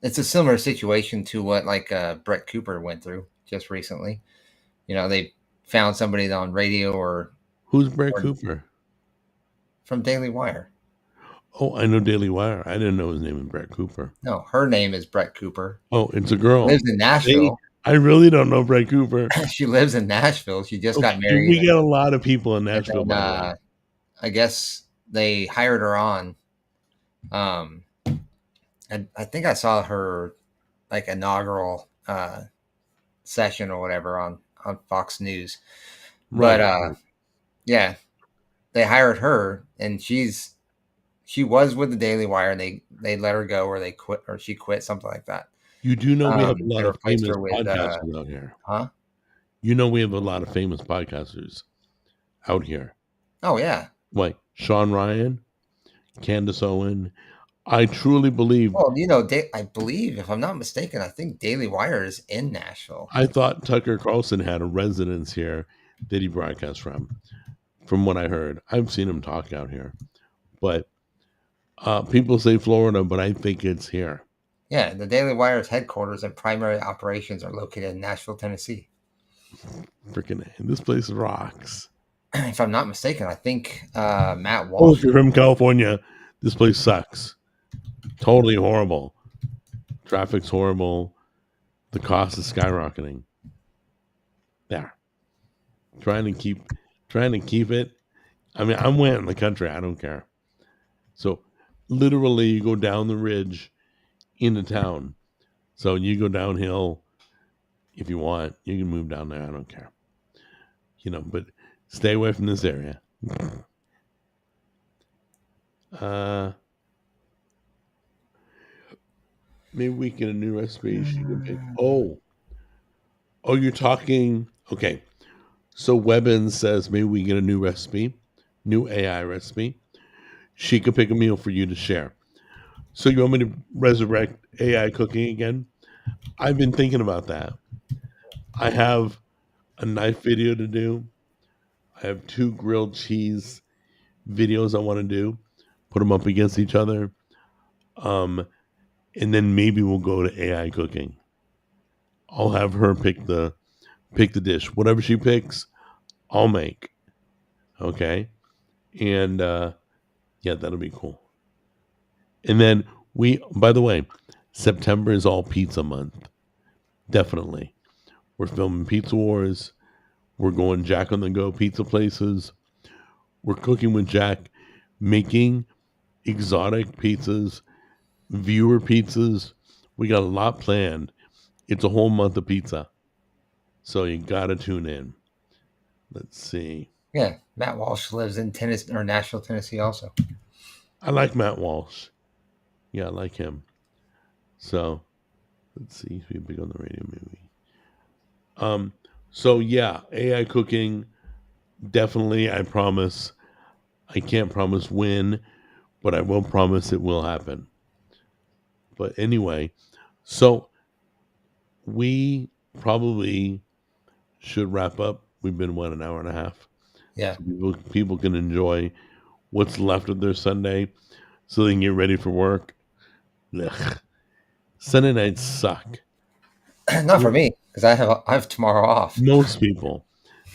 it's a similar situation to what Brett Cooper went through just recently. They found somebody on radio or Who's Brett Cooper? from Daily Wire. Oh, I know Daily Wire. I didn't know his name was Brett Cooper. No, her name is Brett Cooper. Oh, it's a girl. Lives in Nashville. I really don't know Brett Cooper. She lives in Nashville. She just got Okay, married. we get a lot of people in Nashville, and by then, the way. I guess they hired her on. And I think I saw her inaugural session or whatever on Fox News. Right. But yeah, they hired her, and she was with the Daily Wire, and they let her go, or they quit, or she quit, something like that. You do know we have a They lot of replaced famous her with, podcasters out here. Huh? You know we have a lot of famous podcasters out here. Oh yeah. Like Sean Ryan, Candace Owen. I truly believe. Well, I believe, if I'm not mistaken, I think Daily Wire is in Nashville. I thought Tucker Carlson had a residence here that he broadcast from what I heard. I've seen him talk out here. But people say Florida, but I think it's here. Yeah, the Daily Wire's headquarters and primary operations are located in Nashville, Tennessee. Freaking, this place rocks. If I'm not mistaken, I think Matt Oh, Walsh. if you're from California, this place sucks. Totally horrible. Traffic's horrible. The cost is skyrocketing. There. Trying to keep it. I mean, I'm way out in the country. I don't care. So literally you go down the ridge into town. So you go downhill if you want. You can move down there. I don't care. But stay away from this area. Maybe we get a new recipe she can pick. Oh, you're talking. Okay. So Webbins says maybe we get a new recipe, new AI recipe. She could pick a meal for you to share. So you want me to resurrect AI cooking again? I've been thinking about that. I have a knife video to do. I have 2 grilled cheese videos I want to do. Put them up against each other. And then maybe we'll go to AI cooking. I'll have her pick the dish. Whatever she picks, I'll make. Okay? And yeah, that'll be cool. And then by the way, September is all pizza month. Definitely. We're filming Pizza Wars. We're going Jack on the Go pizza places. We're cooking with Jack, making exotic pizzas, viewer pizzas. We got a lot planned. It's a whole month of pizza. So you got to tune in. Let's see. Yeah, Matt Walsh lives in Nashville, Tennessee also. I like Matt Walsh. Yeah, I like him. So let's see. He's big on the radio movie. So yeah, AI cooking, definitely. I promise. I can't promise when, but I will promise it will happen. But anyway, so we probably should wrap up. We've been an hour and a half. Yeah. So people can enjoy what's left of their Sunday so they can get ready for work. Ugh. Sunday nights suck. Not for me, because I have tomorrow off. Most people,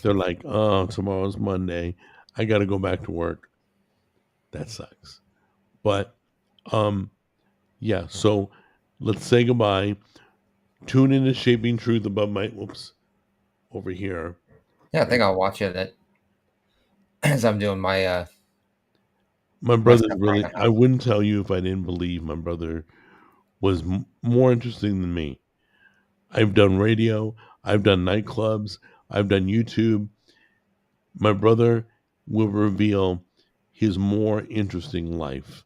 they're like, oh, tomorrow's Monday. I got to go back to work. That sucks. But, yeah, so let's say goodbye. Tune in to Shaping Truth above my, over here. Yeah, I think I'll watch it as I'm doing my... my brother's really, I wouldn't tell you if I didn't believe my brother was more interesting than me. I've done radio. I've done nightclubs. I've done YouTube. My brother will reveal his more interesting life.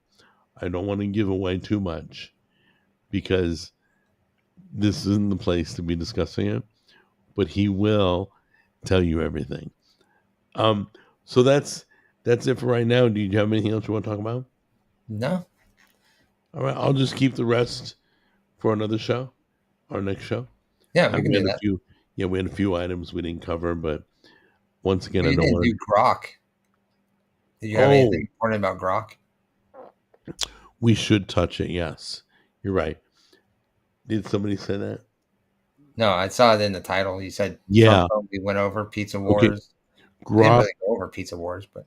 I don't want to give away too much because this isn't the place to be discussing it, but he will tell you everything. So that's it for right now. Do you have anything else you want to talk about? No. All right, I'll just keep the rest for another show, our next show. Yeah, we can do that. We had a few items we didn't cover, but once again, I don't want to do Grok. Did you have anything important about Grok? We should touch it. Yes, you're right. Did somebody say that? No, I saw it in the title. You said Yeah. Trump we went over Pizza Okay. Wars. We didn't Grok. really go over Pizza Wars, but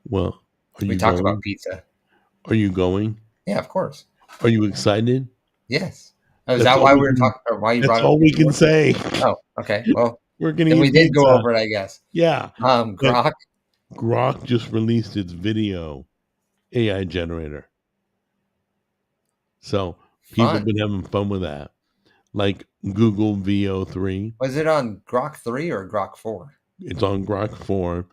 Well, are we you talked going? about pizza. Are you going? Yeah, of course. Are you excited? Yes. Oh, is That's that all why we we were can. talking, or why you That's brought up all we Pizza can Wars? say. Oh, okay. Well, We're gonna then we eat did go pizza. over it, I guess. Yeah. But Grok. Grok just released its video AI generator, so people have Fun. been having fun with that. Like Google VO3, Was it on Grok 3 or Grok 4? it's on Grok 4,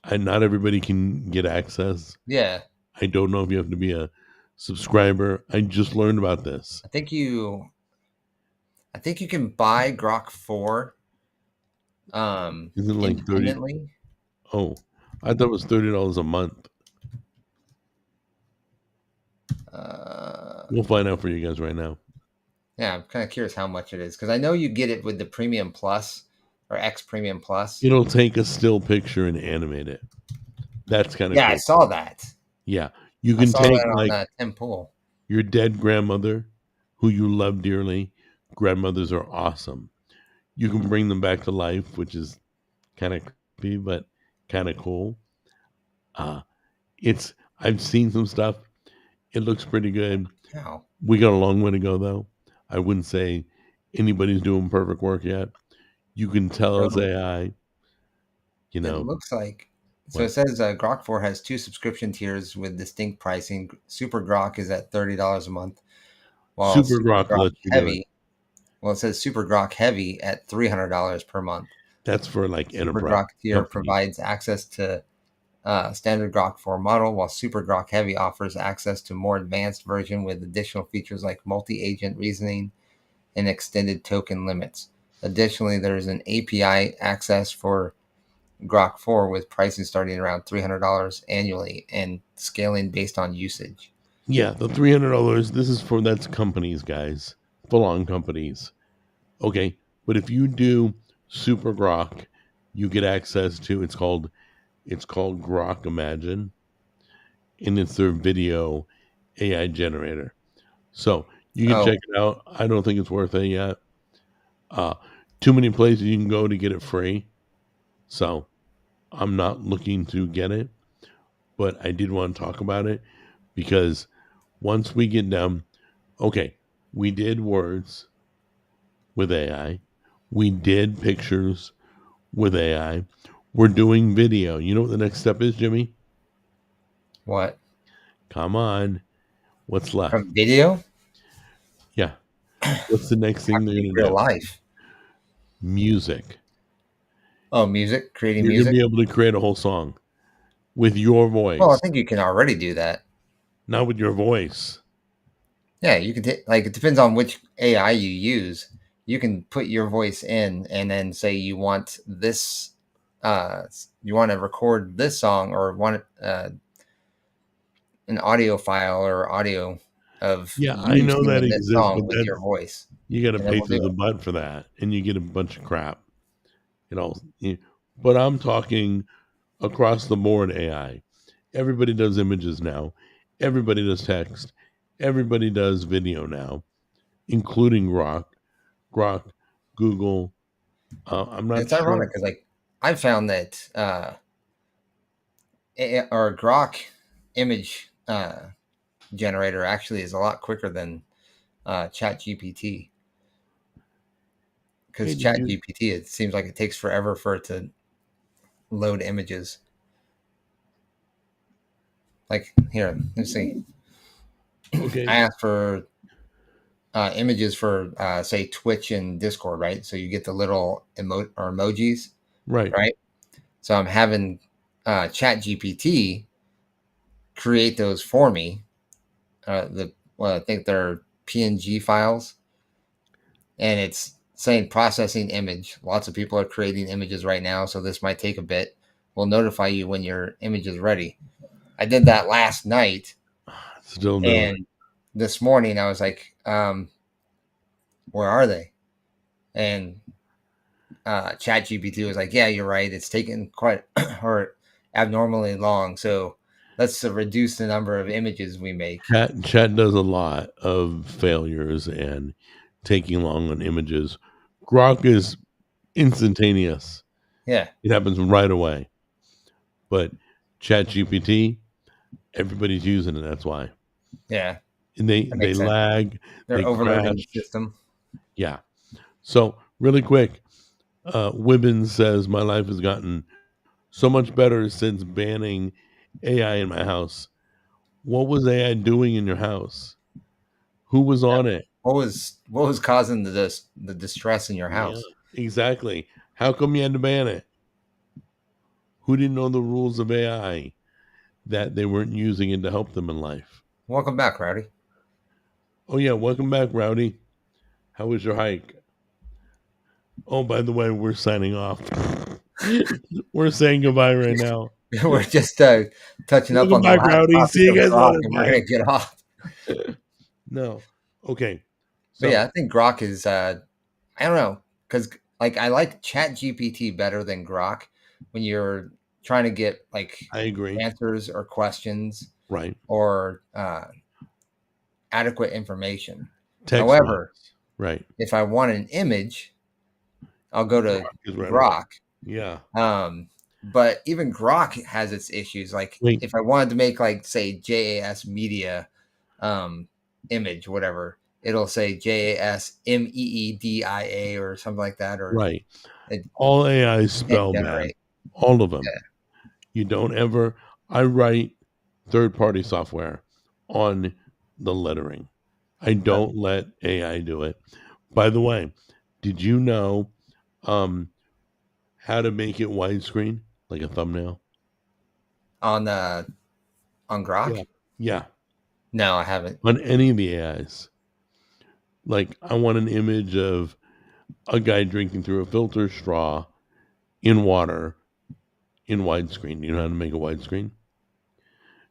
and not everybody can get access. Yeah. I don't know if you have to be a subscriber. I just learned about this. I think you can buy Grok 4 Isn't it like 30? independently. Oh, I thought it was $30 a month. We'll find out for you guys right now. Yeah, I'm kind of curious how much it is because I know you get it with the Premium Plus or X Premium Plus. It'll take a still picture and animate it. That's kind of Yeah, cool. I saw that. Yeah, you I can saw take that on like Tim Pool. your dead grandmother, who you love dearly. Grandmothers are awesome. You can bring them back to life, which is kind of creepy, but kind of cool. It's I've seen some stuff. It looks pretty good. How? We got a long way to go, though. I wouldn't say anybody's doing perfect work yet. You can tell it's So AI. You it know looks like. So what? it says Grok 4 has 2 subscription tiers with distinct pricing. Super Grok is at $30 a month, while Super Super Grok Grok lets you do it. Heavy. Well, it says Super Grok Heavy at $300 per month. That's for like Super enterprise Grok tier companies. provides access to standard Grok 4 model, while Super Grok Heavy offers access to more advanced version with additional features like multi-agent reasoning and extended token limits. Additionally, there is an API access for Grok 4 with pricing starting around $300 annually and scaling based on usage. Yeah, the $300. This is for that's companies, guys, full on companies. Okay, but if you do Super Grok, you get access to it's called Grok Imagine, and it's their video AI generator. So you can check it out. I don't think it's worth it yet. Too many places you can go to get it free. So I'm not looking to get it, but I did want to talk about it because once we get down, okay, we did words with AI, we did pictures with AI, we're doing video. You know what the next step is, Jimmy? What? Come on. What's left? From video? Yeah. What's the next thing they're going to Real do? life. Music. Oh, music? Creating You're going to music? be able to create a whole song with your voice. Well, I think you can already do that. Not with your voice. Yeah, you can like it depends on which AI you use. You can put your voice in and then say you want this you want to record this song or want an audio file or audio of Yeah, you I know that singing this exists, song but with your voice. you got to And it pay will do through the it. butt for that, and you get a bunch of crap. You know, but I'm talking across the board AI. Everybody does images now. Everybody does text. Everybody does video now, including Grok, Google. I'm not It's sure. ironic because like I found that or Grok image generator actually is a lot quicker than Chat GPT. Hey, Because did Chat you? GPT, it seems like it takes forever for it to load images. Like here, let's see. Okay, I asked for images for say Twitch and Discord, right? So you get the little emojis, right. right? So I'm having Chat GPT create those for me. I think they're PNG files, and it's saying processing image. Lots of people are creating images right now, so this might take a bit. We'll notify you when your image is ready. I did that last night, Still no. and this morning I was like, where are they? And Chat GPT was like, yeah, you're right. It's taken quite, or abnormally long. So let's reduce the number of images we make. Chat does a lot of failures and taking long on images. Grok is instantaneous. Yeah. It happens right away. But Chat GPT, everybody's using it. That's why. Yeah. And they That makes sense. lag, They're they overloading crash. the system. Yeah. So really quick, Wibbins says my life has gotten so much better since banning AI in my house. What was AI doing in your house? Who was on it? What was causing the distress in your Yeah, house? exactly. How come you had to ban it? Who didn't know the rules of AI that they weren't using it to help them in life? Welcome back, Rowdy. Oh yeah, welcome back, Rowdy. How was your hike? Oh, by the way, we're signing off. We're saying goodbye right now. We're just touching up Welcome on the back, last Rowdy. topic See you of guys Grok, later. and we're Bye. gonna get off. No. Okay. But yeah, I think Grok is I don't know, because like I like Chat GPT better than Grok when you're trying to get like I agree. answers or questions Right. or adequate information. Text However, box. Right. if I want an image, I'll go to Is right Grok. Yeah. But even Grok has its issues. Like Wait. if I wanted to make like say JAS media image, whatever, it'll say JASMEEDIA or something like that. Or Right. it All AI can't spell bad. generate. All of them. Yeah. You don't ever. I write third-party software on the lettering. I don't let AI do it. By the way, did you know how to make it widescreen like a thumbnail? On Grok? Yeah. Yeah. No, I haven't. On any of the AIs. Like I want an image of a guy drinking through a filter straw in water in widescreen. You know how to make a widescreen?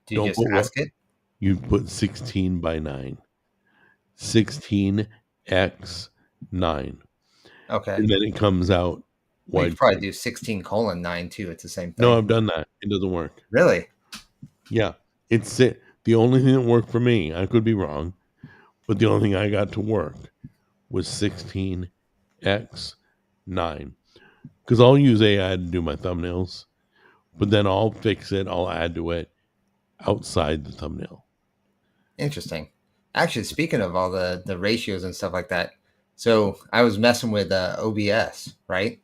Do you Don't just put what ask it? you put 16 by 9. 16x9. Okay. And then it comes out Well, you widescreen. could probably do 16:9 too. It's the same thing. No, I've done that. It doesn't work. Really? Yeah. It's it. The only thing that worked for me, I could be wrong, but the only thing I got to work was 16x9. Because I'll use AI to do my thumbnails, but then I'll fix it, I'll add to it outside the thumbnail. Interesting. Actually, speaking of all the ratios and stuff like that, so I was messing with OBS, right?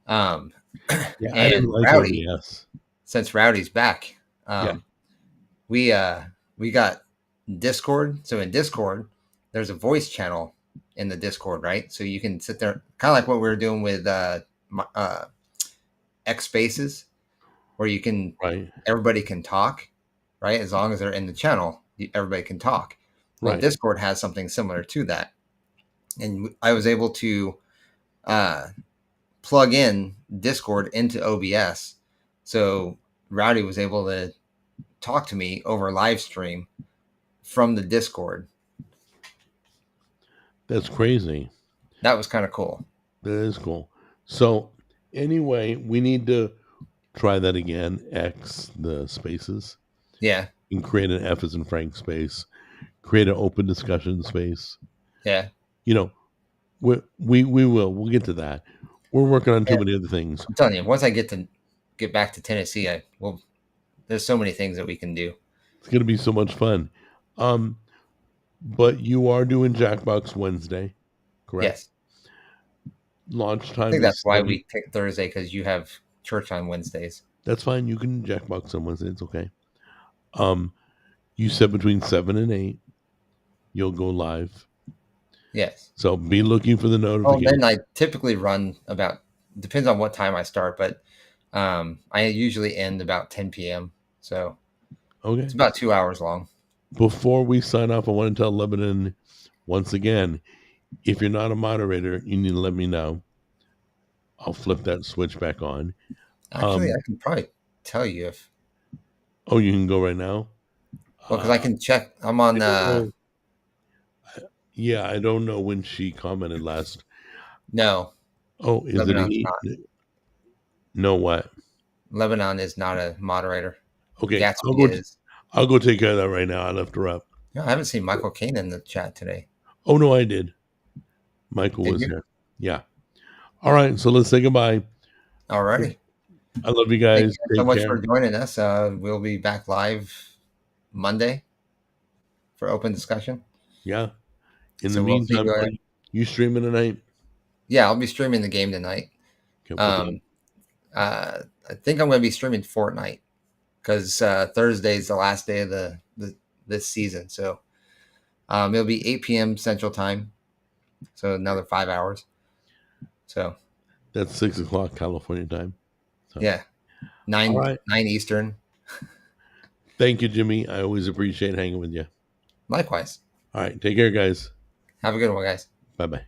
Yeah, I And didn't like Rowdy, OBS. since Rowdy's back, Yeah. we got Discord. So in Discord, there's a voice channel in the Discord, right? So you can sit there, kind of like what we were doing with X Spaces, where you can Right. everybody can talk, right? As long as they're in the channel, everybody can talk. Well, Right. Discord has something similar to that, and I was able to plug in Discord into OBS, so Rowdy was able to talk to me over live stream from the Discord. That's crazy. That was kind of cool. That is cool. So anyway, we need to try that again. X the spaces Yeah, and create an F as in Frank space. Create an open discussion space. yeah. You know, we'll get to that. We're working on too Yeah. many other things. I'm telling you, once I get back to Tennessee, there's so many things that we can do. It's gonna be so much fun. But you are doing Jackbox Wednesday, correct? Yes, Launch time. I think is that's why 7. we picked Thursday, because you have church on Wednesdays. That's fine. You can Jackbox on Wednesday. It's okay. You said between 7 and 8, you'll go live. Yes. So be looking for the Well, notification. then I typically run about, depends on what time I start, but I usually end about 10 p.m. So Okay. it's about 2 hours long. Before we sign off, I want to tell Lebanon once again, if you're not a moderator, you need to let me know. I'll flip that switch back on. Actually, I can probably tell you if. Oh, you can go right now? Well, because I can check. I'm on. Yeah, I don't know when she commented last. No. Oh, is Lebanon's it not. No, what? Lebanon is not a moderator. Okay, Gatsby is. I'll go take care of that right now. I left her up. No, I haven't seen Michael Caine in the chat today. Oh no, I did. Michael Did was you? here. Yeah. All right, so let's say goodbye. All righty. I love you Thank guys. you so Take much care. for joining us. We'll be back live Monday for open discussion. Yeah. In So the we'll see meantime, you. you streaming tonight? Yeah, I'll be streaming the game tonight. Okay, put I think I'm going to be streaming Fortnite because Thursday is the last day of this season. So it'll be 8 p.m. Central Time. So another 5 hours. So that's 6 o'clock California time. So, yeah, all 9 right. 9 Eastern. Thank you, Jimmy. I always appreciate hanging with you. Likewise. All right. Take care, guys. Have a good one, guys. Bye bye.